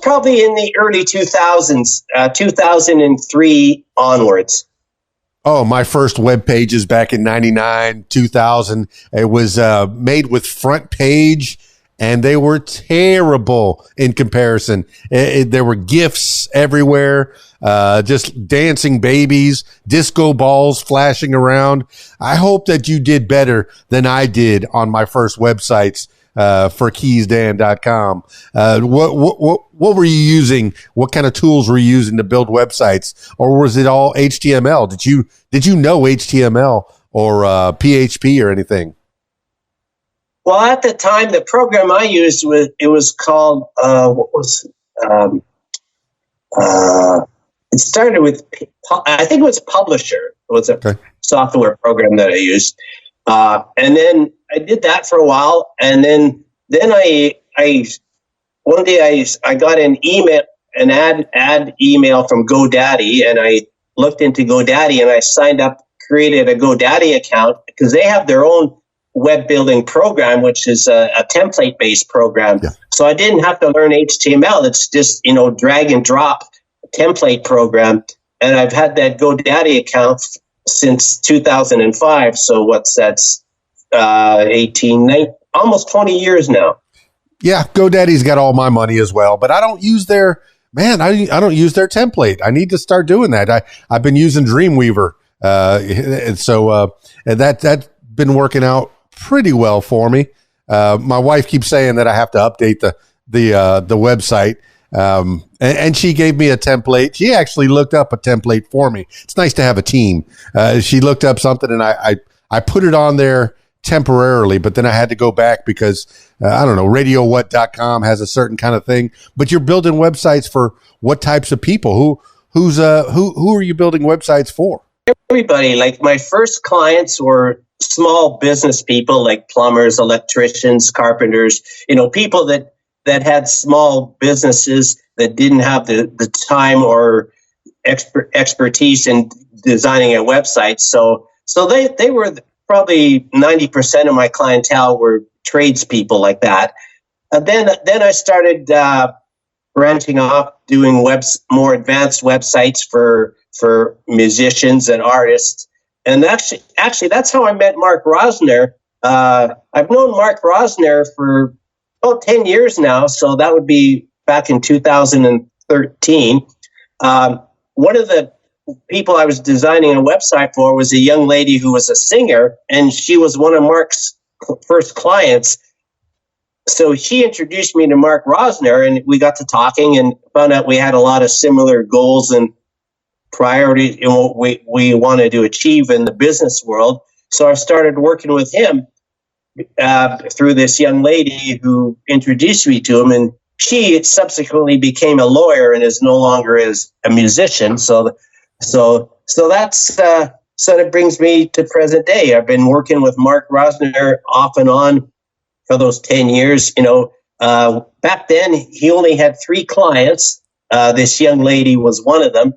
probably in the early 2000s, 2003 onwards. Oh, my first web pages back in 99, 2000. It was made with Front Page, and they were terrible in comparison. There were GIFs everywhere, just dancing babies, disco balls flashing around. I hope that you did better than I did on my first websites for KeysDAN.com. What were you using? What kind of tools were you using to build websites? Or was it all HTML? Did you know HTML or PHP or anything? Well, at the time, the program I used was called it started with, I think it was Publisher. It was a software program that I used, and then I did that for a while, and then I one day I got an ad email from GoDaddy, and I looked into GoDaddy, and I signed up, created a GoDaddy account, because they have their own web building program, which is a template based program. Yeah. So I didn't have to learn HTML. It's just, drag and drop template program. And I've had that GoDaddy account since 2005. So that's 19, almost 20 years now. Yeah. GoDaddy's got all my money as well, but I don't use their template. I need to start doing that. I've been using Dreamweaver. And so that's been working out pretty well for me. My wife keeps saying that I have to update the website. And she gave me a template. She actually looked up a template for me. It's nice to have a team. She looked up something, and I put it on there temporarily, but then I had to go back because I don't know, radiowhat.com has a certain kind of thing, but you're building websites for what types of people? Who are you building websites for? Everybody. Like, my first clients were small business people, like plumbers, electricians, carpenters, people that had small businesses that didn't have the time or expertise in designing a website. So they were probably 90% of my clientele were tradespeople like that. And then I started branching off, doing more advanced websites for musicians and artists. And actually, that's how I met Mark Rosner. I've known Mark Rosner for about 10 years now, so that would be back in 2013. One of the people I was designing a website for was a young lady who was a singer, and she was one of Mark's first clients. So she introduced me to Mark Rosner, and we got to talking and found out we had a lot of similar goals and priorities in what we wanted to achieve in the business world. So I started working with him through this young lady who introduced me to him, and she subsequently became a lawyer and is no longer as a musician. So that's that brings me to present day. I've been working with Mark Rosner off and on for those 10 years. Back then he only had 3 clients. This young lady was one of them,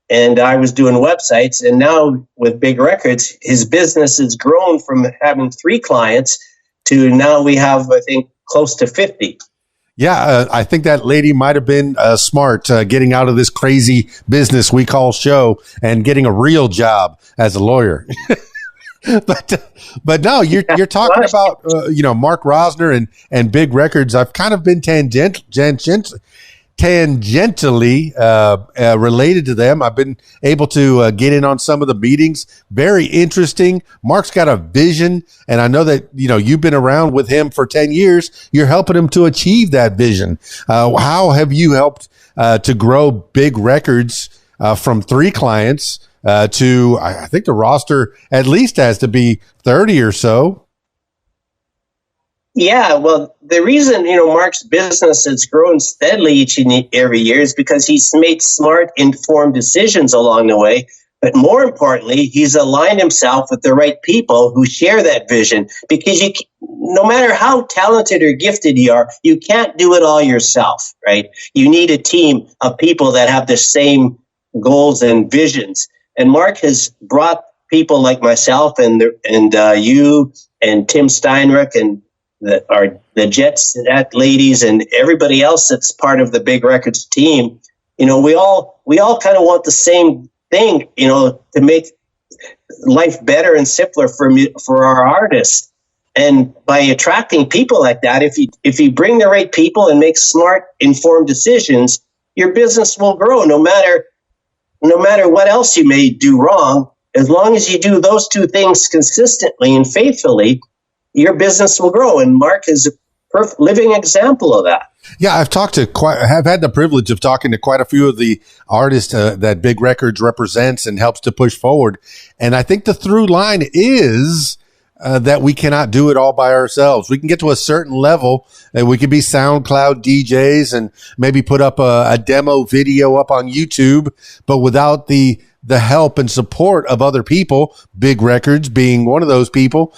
and I was doing websites. And now with Big Records, his business has grown from having 3 clients to now we have, I think, close to 50. Yeah, I think that lady might have been smart getting out of this crazy business we call show and getting a real job as a lawyer. But no, you're talking about Mark Rosner and Big Records. I've kind of been tangentially related to them. I've been able to get in on some of the meetings. Very interesting. Mark's got a vision, and I know that you've been around with him for 10 years. You're helping him to achieve that vision. How have you helped to grow Big Records from 3 clients to, I think the roster at least has to be 30 or so? Yeah, well, the reason, Mark's business has grown steadily each and every year is because he's made smart, informed decisions along the way. But more importantly, he's aligned himself with the right people who share that vision, because no matter how talented or gifted you are, you can't do it all yourself, right? You need a team of people that have the same goals and visions. And Mark has brought people like myself and you and Tim Steinrich and the Jets ladies and everybody else that's part of the Big Records team. We all kind of want the same thing, to make life better and simpler for our artists. And by attracting people like that, if you bring the right people and make smart, informed decisions, your business will grow no matter what else you may do wrong. As long as you do those two things consistently and faithfully, your business will grow. And Mark is a living example of that. Yeah, I've had the privilege of talking to quite a few of the artists that Big Records represents and helps to push forward. And I think the through line is that we cannot do it all by ourselves. We can get to a certain level and we can be SoundCloud DJs and maybe put up a demo video up on YouTube, but without the help and support of other people, Big Records being one of those people,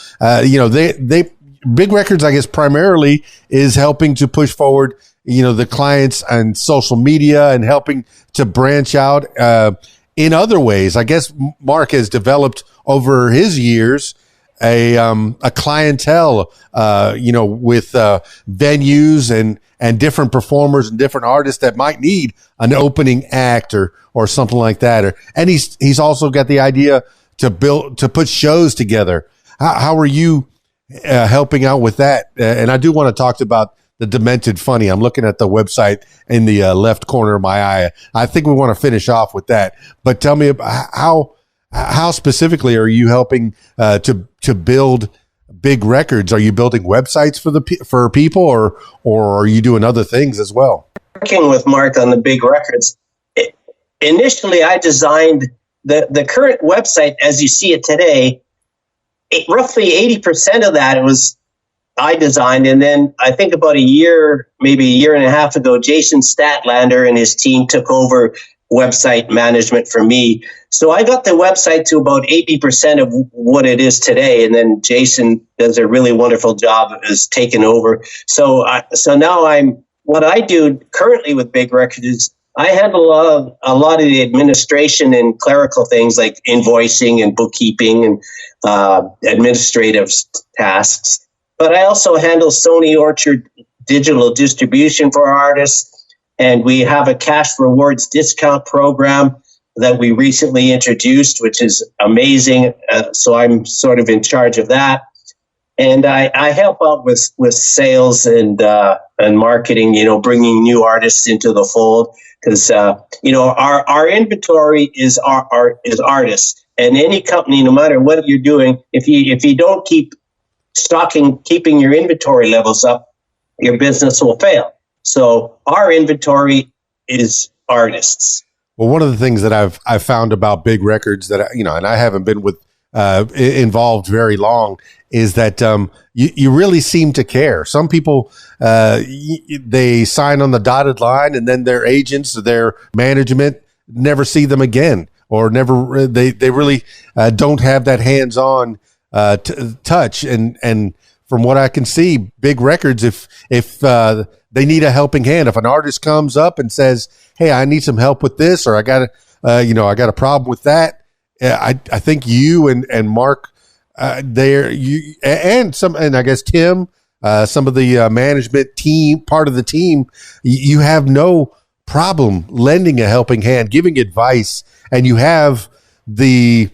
Big Records, I guess, primarily is helping to push forward, the clients and social media and helping to branch out in other ways. I guess Mark has developed over his years a clientele, with venues and different performers and different artists that might need an opening act or something like that. And he's also got the idea to put shows together. How are you helping out with that? And I do want to talk about the Demented Funny. I'm looking at the website in the left corner of my eye. I think we want to finish off with that. But tell me about how specifically are you helping to build Big Records? Are you building websites for people, or are you doing other things as well? Working with Mark on the Big Records, initially I designed the current website as you see it today. Roughly 80% of that was I designed, and then I think about maybe a year and a half ago, Jason Statlander and his team took over website management for me. So I got the website to about 80% of what it is today, and then Jason does a really wonderful job as taking over. So now what I do currently with Big Records is I handle a lot of the administration and clerical things like invoicing and bookkeeping and administrative tasks. But I also handle Sony Orchard digital distribution for artists. And we have a cash rewards discount program that we recently introduced, which is amazing. So I'm sort of in charge of that. And I help out with sales and marketing, bringing new artists into the fold. Because, our inventory is artists. And any company, no matter what you're doing, if you don't keep keeping your inventory levels up, your business will fail. So our inventory is artists. Well, one of the things that I've found about Big Records that, and I haven't been involved very long, is that you really seem to care. Some people, they sign on the dotted line and then their agents, their management never see them again, or they really don't have that hands-on touch. And from what I can see, Big Records, if they need a helping hand, if an artist comes up and says, "Hey, I need some help with this," or I got a problem with that, I think you and Mark there, you and I guess Tim, some of the management team, part of the team, you have no problem lending a helping hand, giving advice, and you have the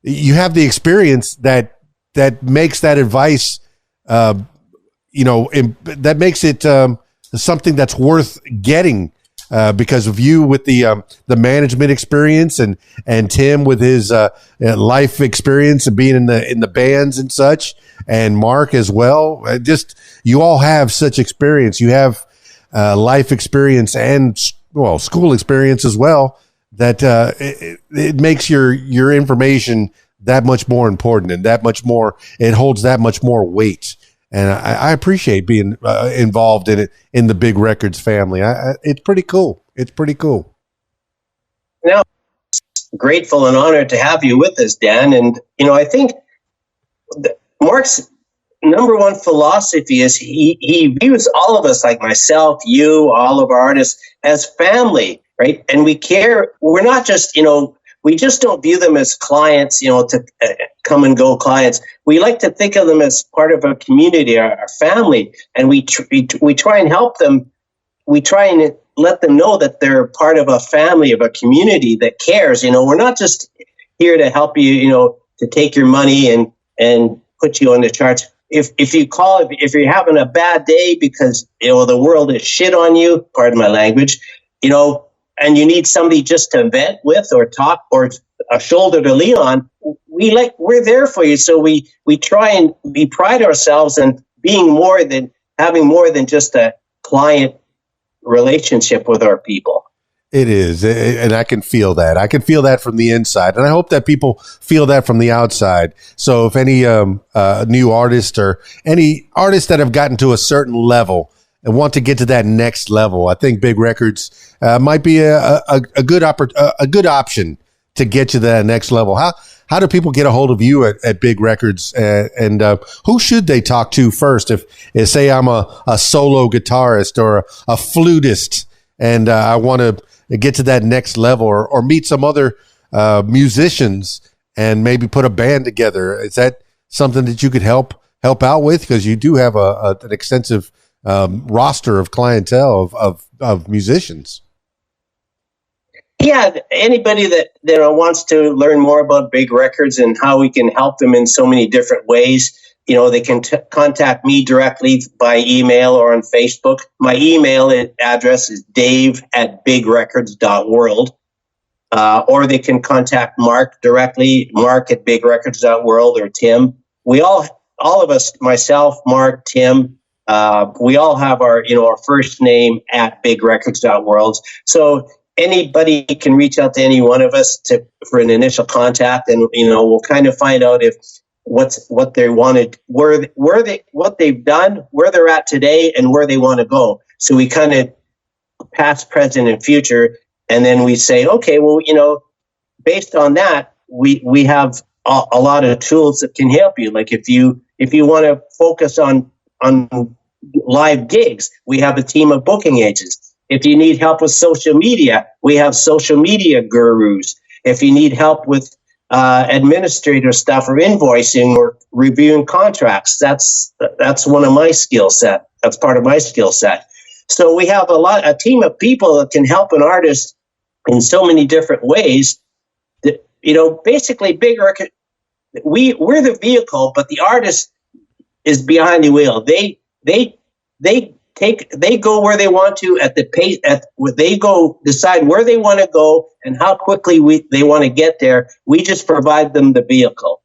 experience that makes that advice, that makes it something that's worth getting. Because of you with the management experience and Tim with his life experience and being in the bands and such, and Mark as well. Just, you all have such experience. You have life experience and school experience as well, that it makes your information that much more important and that much more, it holds that much more weight. And I appreciate being involved in it, in the Big Records family. It's pretty cool. It's pretty cool. Now, grateful and honored to have you with us, Dan. And, I think Mark's number one philosophy is he views all of us, like myself, you, all of our artists, as family, right? And we care. We're not just, we just don't view them as clients, to come and go clients. We like to think of them as part of a community, our family, and we try and help them. We try and let them know that they're part of a family, of a community that cares. We're not just here to help you, to take your money and put you on the charts. If you call, if you're having a bad day because, the world is shit on you, pardon my language, and you need somebody just to vent with or talk or a shoulder to lean on, we're there for you. So we pride ourselves in having more than just a client relationship with our people. It is, and I can feel that. I can feel that from the inside, and I hope that people feel that from the outside. So if any new artist or any artists that have gotten to a certain level and want to get to that next level, I think Big Records might be a good option to get you to that next level. How do people get a hold of you at Big Records, and who should they talk to first? If say I'm a solo guitarist or a flutist, and I want to get to that next level, or meet some other musicians and maybe put a band together. Is that something that you could help out with? Because you do have an extensive roster of clientele of musicians. Yeah, anybody that wants to learn more about Big Records and how we can help them in so many different ways, they can contact me directly by email or on Facebook. My email address is dave@bigrecords.world. Or they can contact Mark directly, mark@bigrecords.world, or Tim. We all of us, myself, Mark, Tim, we all have our first name at bigrecords.world. So anybody can reach out to any one of us for an initial contact, and we'll kind of find out if what they wanted, what they've done, where they're at today, and where they want to go. So we kind of past, present, and future, and then we say, okay, well, based on that, we have a lot of tools that can help you. Like if you want to focus on live gigs, we have a team of booking agents. If you need help with social media, we have social media gurus. If you need help with administrative stuff or invoicing or reviewing contracts, that's one of my skill set. That's part of my skill set. So we have a team of people that can help an artist in so many different ways. That, basically, Big Record, we're the vehicle, but the artist is behind the wheel. They go where they want to at the pace they go, decide where they want to go and how quickly they want to get there. We just provide them the vehicle.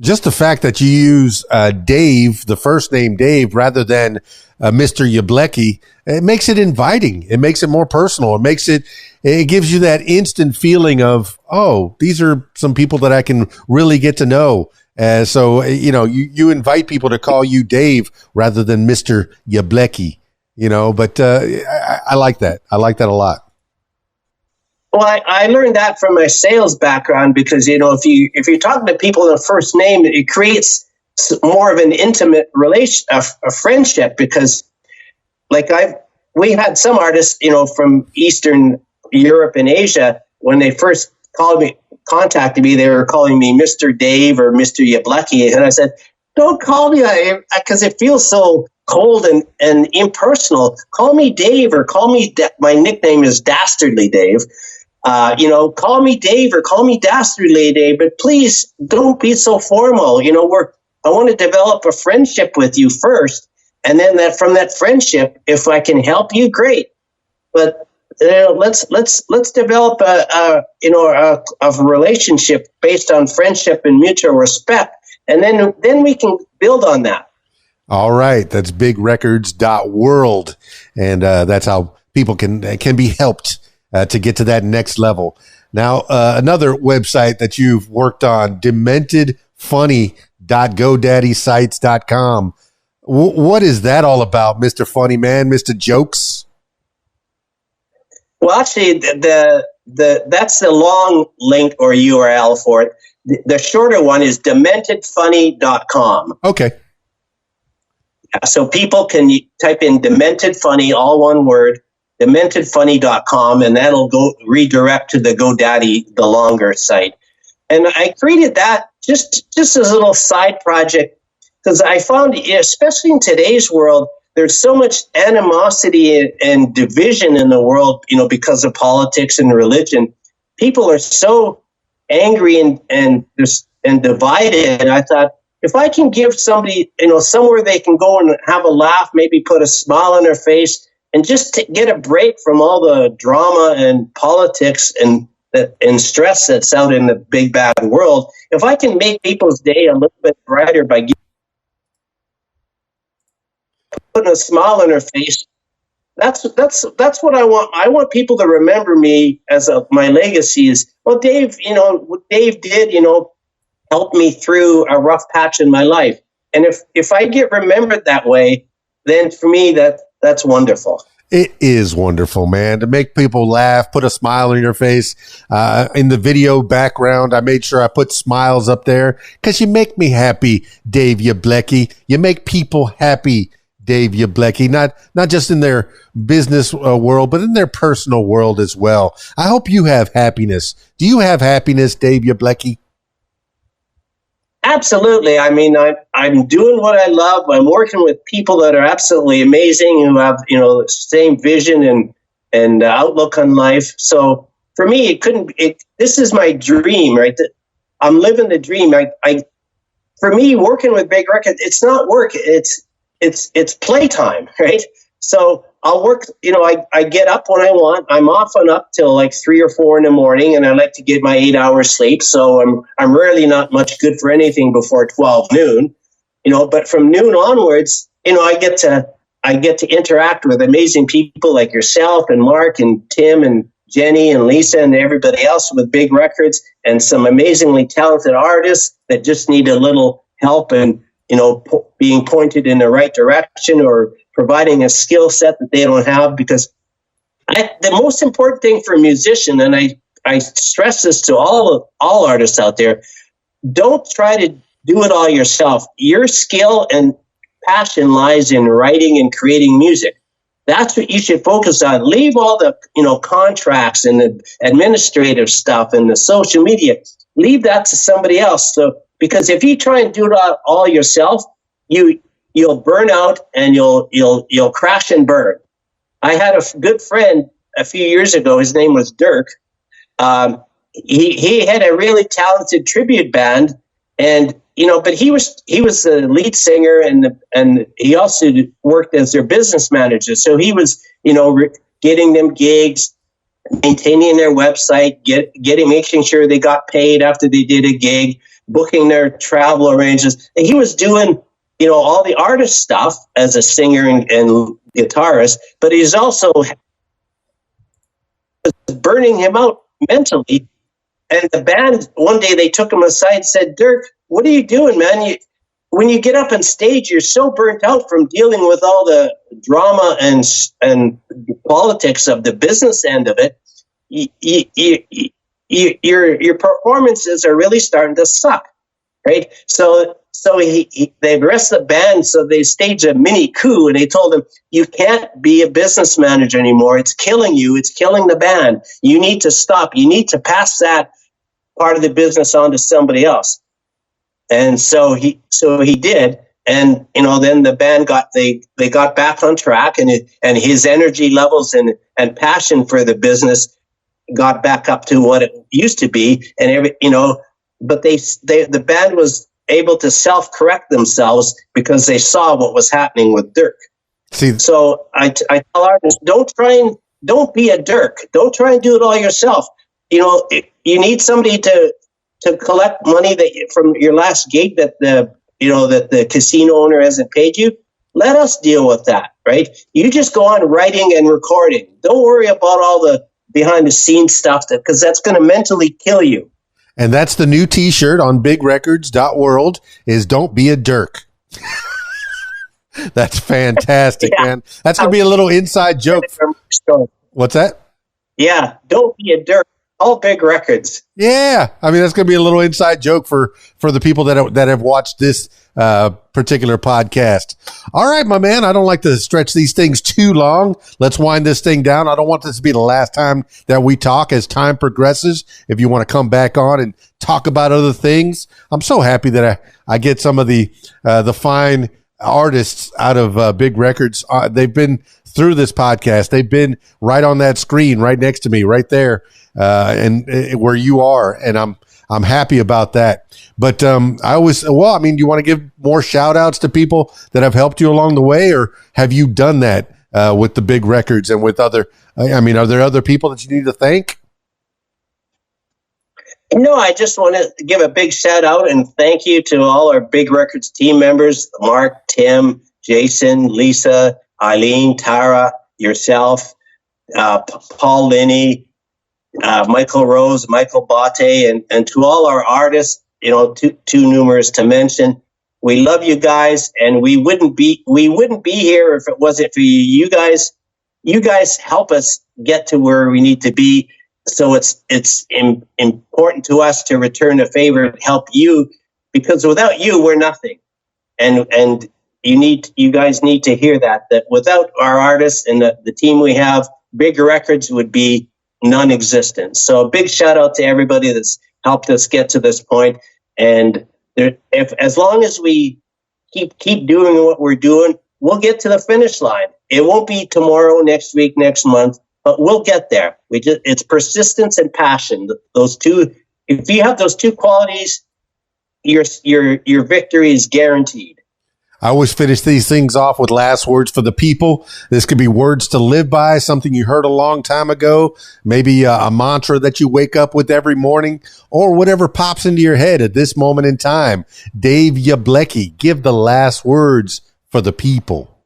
Just the fact that you use Dave, the first name Dave, rather than Mr. Yablecki, it makes it inviting. It makes it more personal. It gives you that instant feeling of, oh, these are some people that I can really get to know. So, you invite people to call you Dave rather than Mr. Yablecki, but I like that. I like that a lot. Well, I learned that from my sales background because, if you're talking to people in a first name, it creates more of an intimate relation, a friendship, because we had some artists, from Eastern Europe and Asia, when they first contacted me, they were calling me Mr. Dave or Mr. Yablecki. And I said, don't call me that because it feels so cold and impersonal. Call me Dave, or call me, my nickname is Dastardly Dave. Call me Dave or call me Dastardly Dave, but please don't be so formal. I want to develop a friendship with you first. And then from that friendship, if I can help you, great. But let's develop a relationship based on friendship and mutual respect, and then we can build on that. All right, that's bigrecords.world, and that's how people can be helped to get to that next level. Now, another website that you've worked on, dementedfunny.godaddysites.com. What is that all about, Mr. Funny Man, Mr. Jokes? Well, actually, the that's the long link or URL for it. The shorter one is dementedfunny.com. Okay. So people can type in Demented Funny, all one word, dementedfunny.com, and that'll go redirect to the GoDaddy, the longer site. And I created that just as a little side project because I found, especially in today's world, there's so much animosity and division in the world, because of politics and religion. People are so angry and divided. And I thought, if I can give somebody, somewhere they can go and have a laugh, maybe put a smile on their face, and just to get a break from all the drama and politics and stress that's out in the big bad world, if I can make people's day a little bit brighter by putting a smile on their face, that's what I want. I want people to remember me as my legacy is, well, Dave, what Dave did, helped me through a rough patch in my life. And if I get remembered that way, then for me, that's wonderful. It is wonderful, man, to make people laugh, put a smile on your face. In the video background, I made sure I put smiles up there because you make me happy, Dave Yablecki. You make people happy, Dave Yablecki, not just in their business world, but in their personal world as well. I hope you have happiness. Do you have happiness, Dave Yablecki? Absolutely. I mean, I'm doing what I love. I'm working with people that are absolutely amazing, who have, the same vision and outlook on life. So for me, this is my dream, right? I'm living the dream. For me, working with Big Records, it's not work. It's playtime, right? So I'll work, I get up when I want. I'm often up till like 3 or 4 in the morning, and I like to get my 8 hours sleep. So I'm rarely not much good for anything before 12 noon, but from noon onwards, I get to interact with amazing people like yourself and Mark and Tim and Jenny and Lisa and everybody else with Big Records, and some amazingly talented artists that just need a little help and, being pointed in the right direction or providing a skill set that they don't have. Because the most important thing for a musician, and I stress this to all artists out there, don't try to do it all yourself. Your skill and passion lies in writing and creating music. That's what you should focus on. Leave all the, contracts and the administrative stuff and the social media. Leave that to somebody else. So, because if you try and do it all yourself, you'll burn out and you'll crash and burn. I had a good friend a few years ago. His name was Dirk. He had a really talented tribute band, and but he was the lead singer, and he also worked as their business manager. So he was getting them gigs, maintaining their website, making sure they got paid after they did a gig, booking their travel arrangements. And he was doing all the artist stuff as a singer and guitarist, but he's also burning him out mentally. And the band, one day they took him aside and said, Dirk, what are you doing, man? When you get up on stage, you're so burnt out from dealing with all the drama and politics of the business end of it. Your performances are really starting to suck, right? So they arrested the band, so they staged a mini coup, and they told him, you can't be a business manager anymore. It's killing you. It's killing the band. You need to stop. You need to pass that part of the business on to somebody else. And so he did. And, then the band they got back on track, and his energy levels and passion for the business got back up to what it used to be. And but the band was able to self-correct themselves because they saw what was happening with Dirk. So I tell artists, don't be a Dirk. Don't try and do it all yourself. You need somebody to collect money from your last gig that the casino owner hasn't paid you. Let us deal with that, right? You just go on writing and recording. Don't worry about all the behind the scenes stuff because that's going to mentally kill you. And that's the new t-shirt on bigrecords.world is don't be a Dirk. That's fantastic, man. That's going to be a little inside joke. What's that? Yeah, don't be a dirt. All big records. Yeah, I mean that's going to be a little inside joke for the people that have watched this particular podcast. All right, my man, I don't like to stretch these things too long. Let's wind this thing down. I don't want this to be the last time that we talk. As time progresses, if you want to come back on and talk about other things, I'm so happy that I get some of the fine artists out of Big Records. They've been through this podcast. They've been right on that screen, right next to me, right there. And where you are, and I'm happy about that. But do you want to give more shout outs to people that have helped you along the way, or have you done that with the Big Records and with other? I mean, are there other people that you need to thank? No, I just want to give a big shout out and thank you to all our Big Records team members: Mark, Tim, Jason, Lisa, Eileen, Tara, yourself, Paul Linney, Michael Rose, Michael Bate, and to all our artists, too numerous to mention. We love you guys, and we wouldn't be here if it wasn't for you. You guys help us get to where we need to be. So it's important to us to return a favor and help you, because without you, we're nothing. And you guys need to hear that without our artists and the team we have, Big Records would be non-existent. So a big shout out to everybody that's helped us get to this point. And as long as we keep doing what we're doing, we'll get to the finish line. It won't be tomorrow, next week, next month, but we'll get there. It's persistence and passion. Those two. If you have those two qualities, your victory is guaranteed. I always finish these things off with last words for the people. This could be words to live by, something you heard a long time ago, maybe a mantra that you wake up with every morning, or whatever pops into your head at this moment in time. Dave Yablecki, give the last words for the people.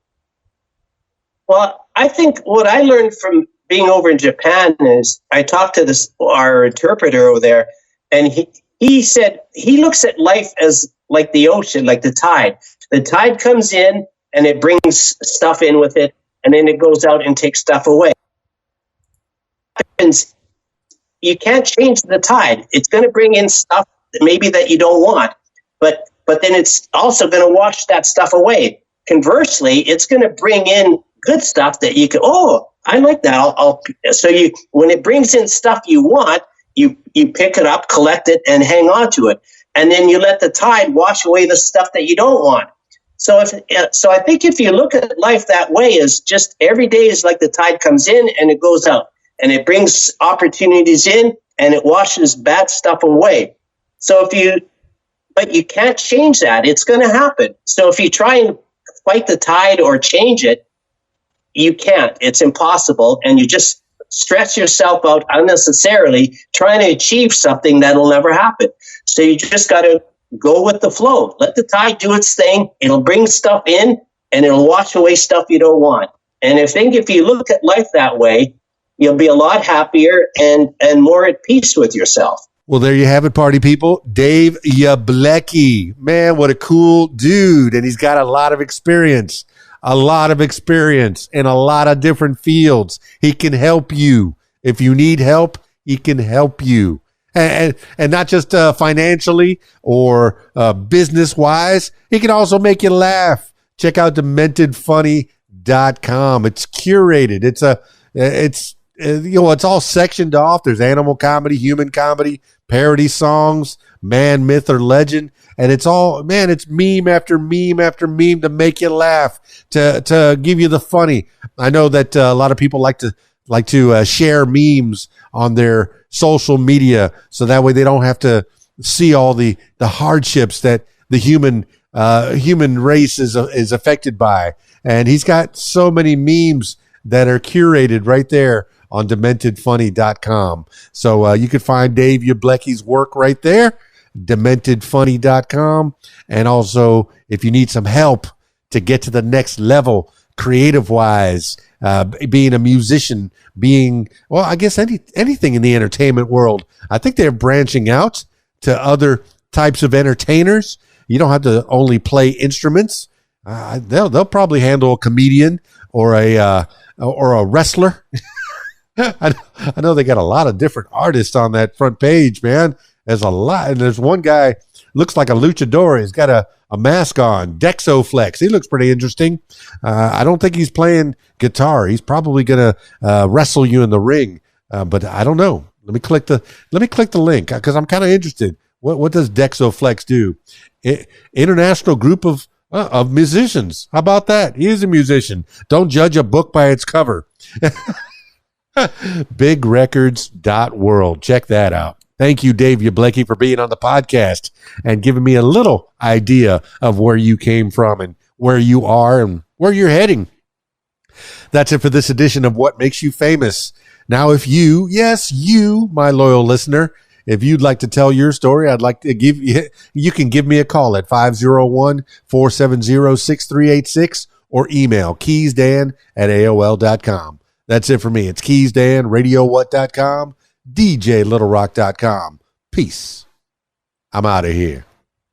Well, I think what I learned from being over in Japan is I talked to our interpreter over there, and he said he looks at life as like the ocean, like the tide. The tide comes in and it brings stuff in with it, and then it goes out and takes stuff away. You can't change the tide. It's going to bring in stuff that you don't want, but then it's also going to wash that stuff away. Conversely, it's going to bring in good stuff that you can. Oh, I like that. When it brings in stuff you want, you pick it up, collect it, and hang on to it, and then you let the tide wash away the stuff that you don't want. So I think if you look at life that way, is just every day is like the tide comes in and it goes out, and it brings opportunities in and it washes bad stuff away. So but you can't change that. It's going to happen. So if you try and fight the tide or change it, you can't. It's impossible. And you just stress yourself out unnecessarily trying to achieve something that'll never happen. So you just got to go with the flow. Let the tide do its thing. It'll bring stuff in and it'll wash away stuff you don't want. And I think if you look at life that way, you'll be a lot happier and more at peace with yourself. Well, there you have it, party people. Dave Yablecki. Man, what a cool dude. And he's got a lot of experience in a lot of different fields. He can help you. If you need help, he can help you. And not just financially or business-wise. He can also make you laugh. Check out DementedFunny.com. It's curated. It's all sectioned off. There's animal comedy, human comedy, parody songs, man, myth, or legend. And it's all, man, it's meme after meme after meme to make you laugh, to give you the funny. I know that a lot of people like to share memes on their social media, so that way they don't have to see all the hardships that the human race is affected by. And he's got so many memes that are curated right there on DementedFunny.com. So you can find Dave Yablecki's work right there, DementedFunny.com. And also, if you need some help to get to the next level, creative-wise, being a musician, I guess anything in the entertainment world. I think they're branching out to other types of entertainers. You don't have to only play instruments. They'll probably handle a comedian or a wrestler. I know they got a lot of different artists on that front page, man. There's a lot. And there's one guy, looks like a luchador. He's got a mask on, Dexoflex. He looks pretty interesting. I don't think he's playing guitar. He's probably going to wrestle you in the ring. But I don't know. Let me click the link because I'm kind of interested. What does Dexoflex do? International group of musicians. How about that? He is a musician. Don't judge a book by its cover. Bigrecords.world. Check that out. Thank you, Dave Yablecki, for being on the podcast and giving me a little idea of where you came from and where you are and where you're heading. That's it for this edition of What Makes You Famous. Now, if you, yes, you, my loyal listener, if you'd like to tell your story, I'd like to give you can give me a call at 501-470-6386 or email keysdan@aol.com. That's it for me. It's KeysDAN, RadioWhat.com, DJLittleRock.com. Peace. I'm out of here.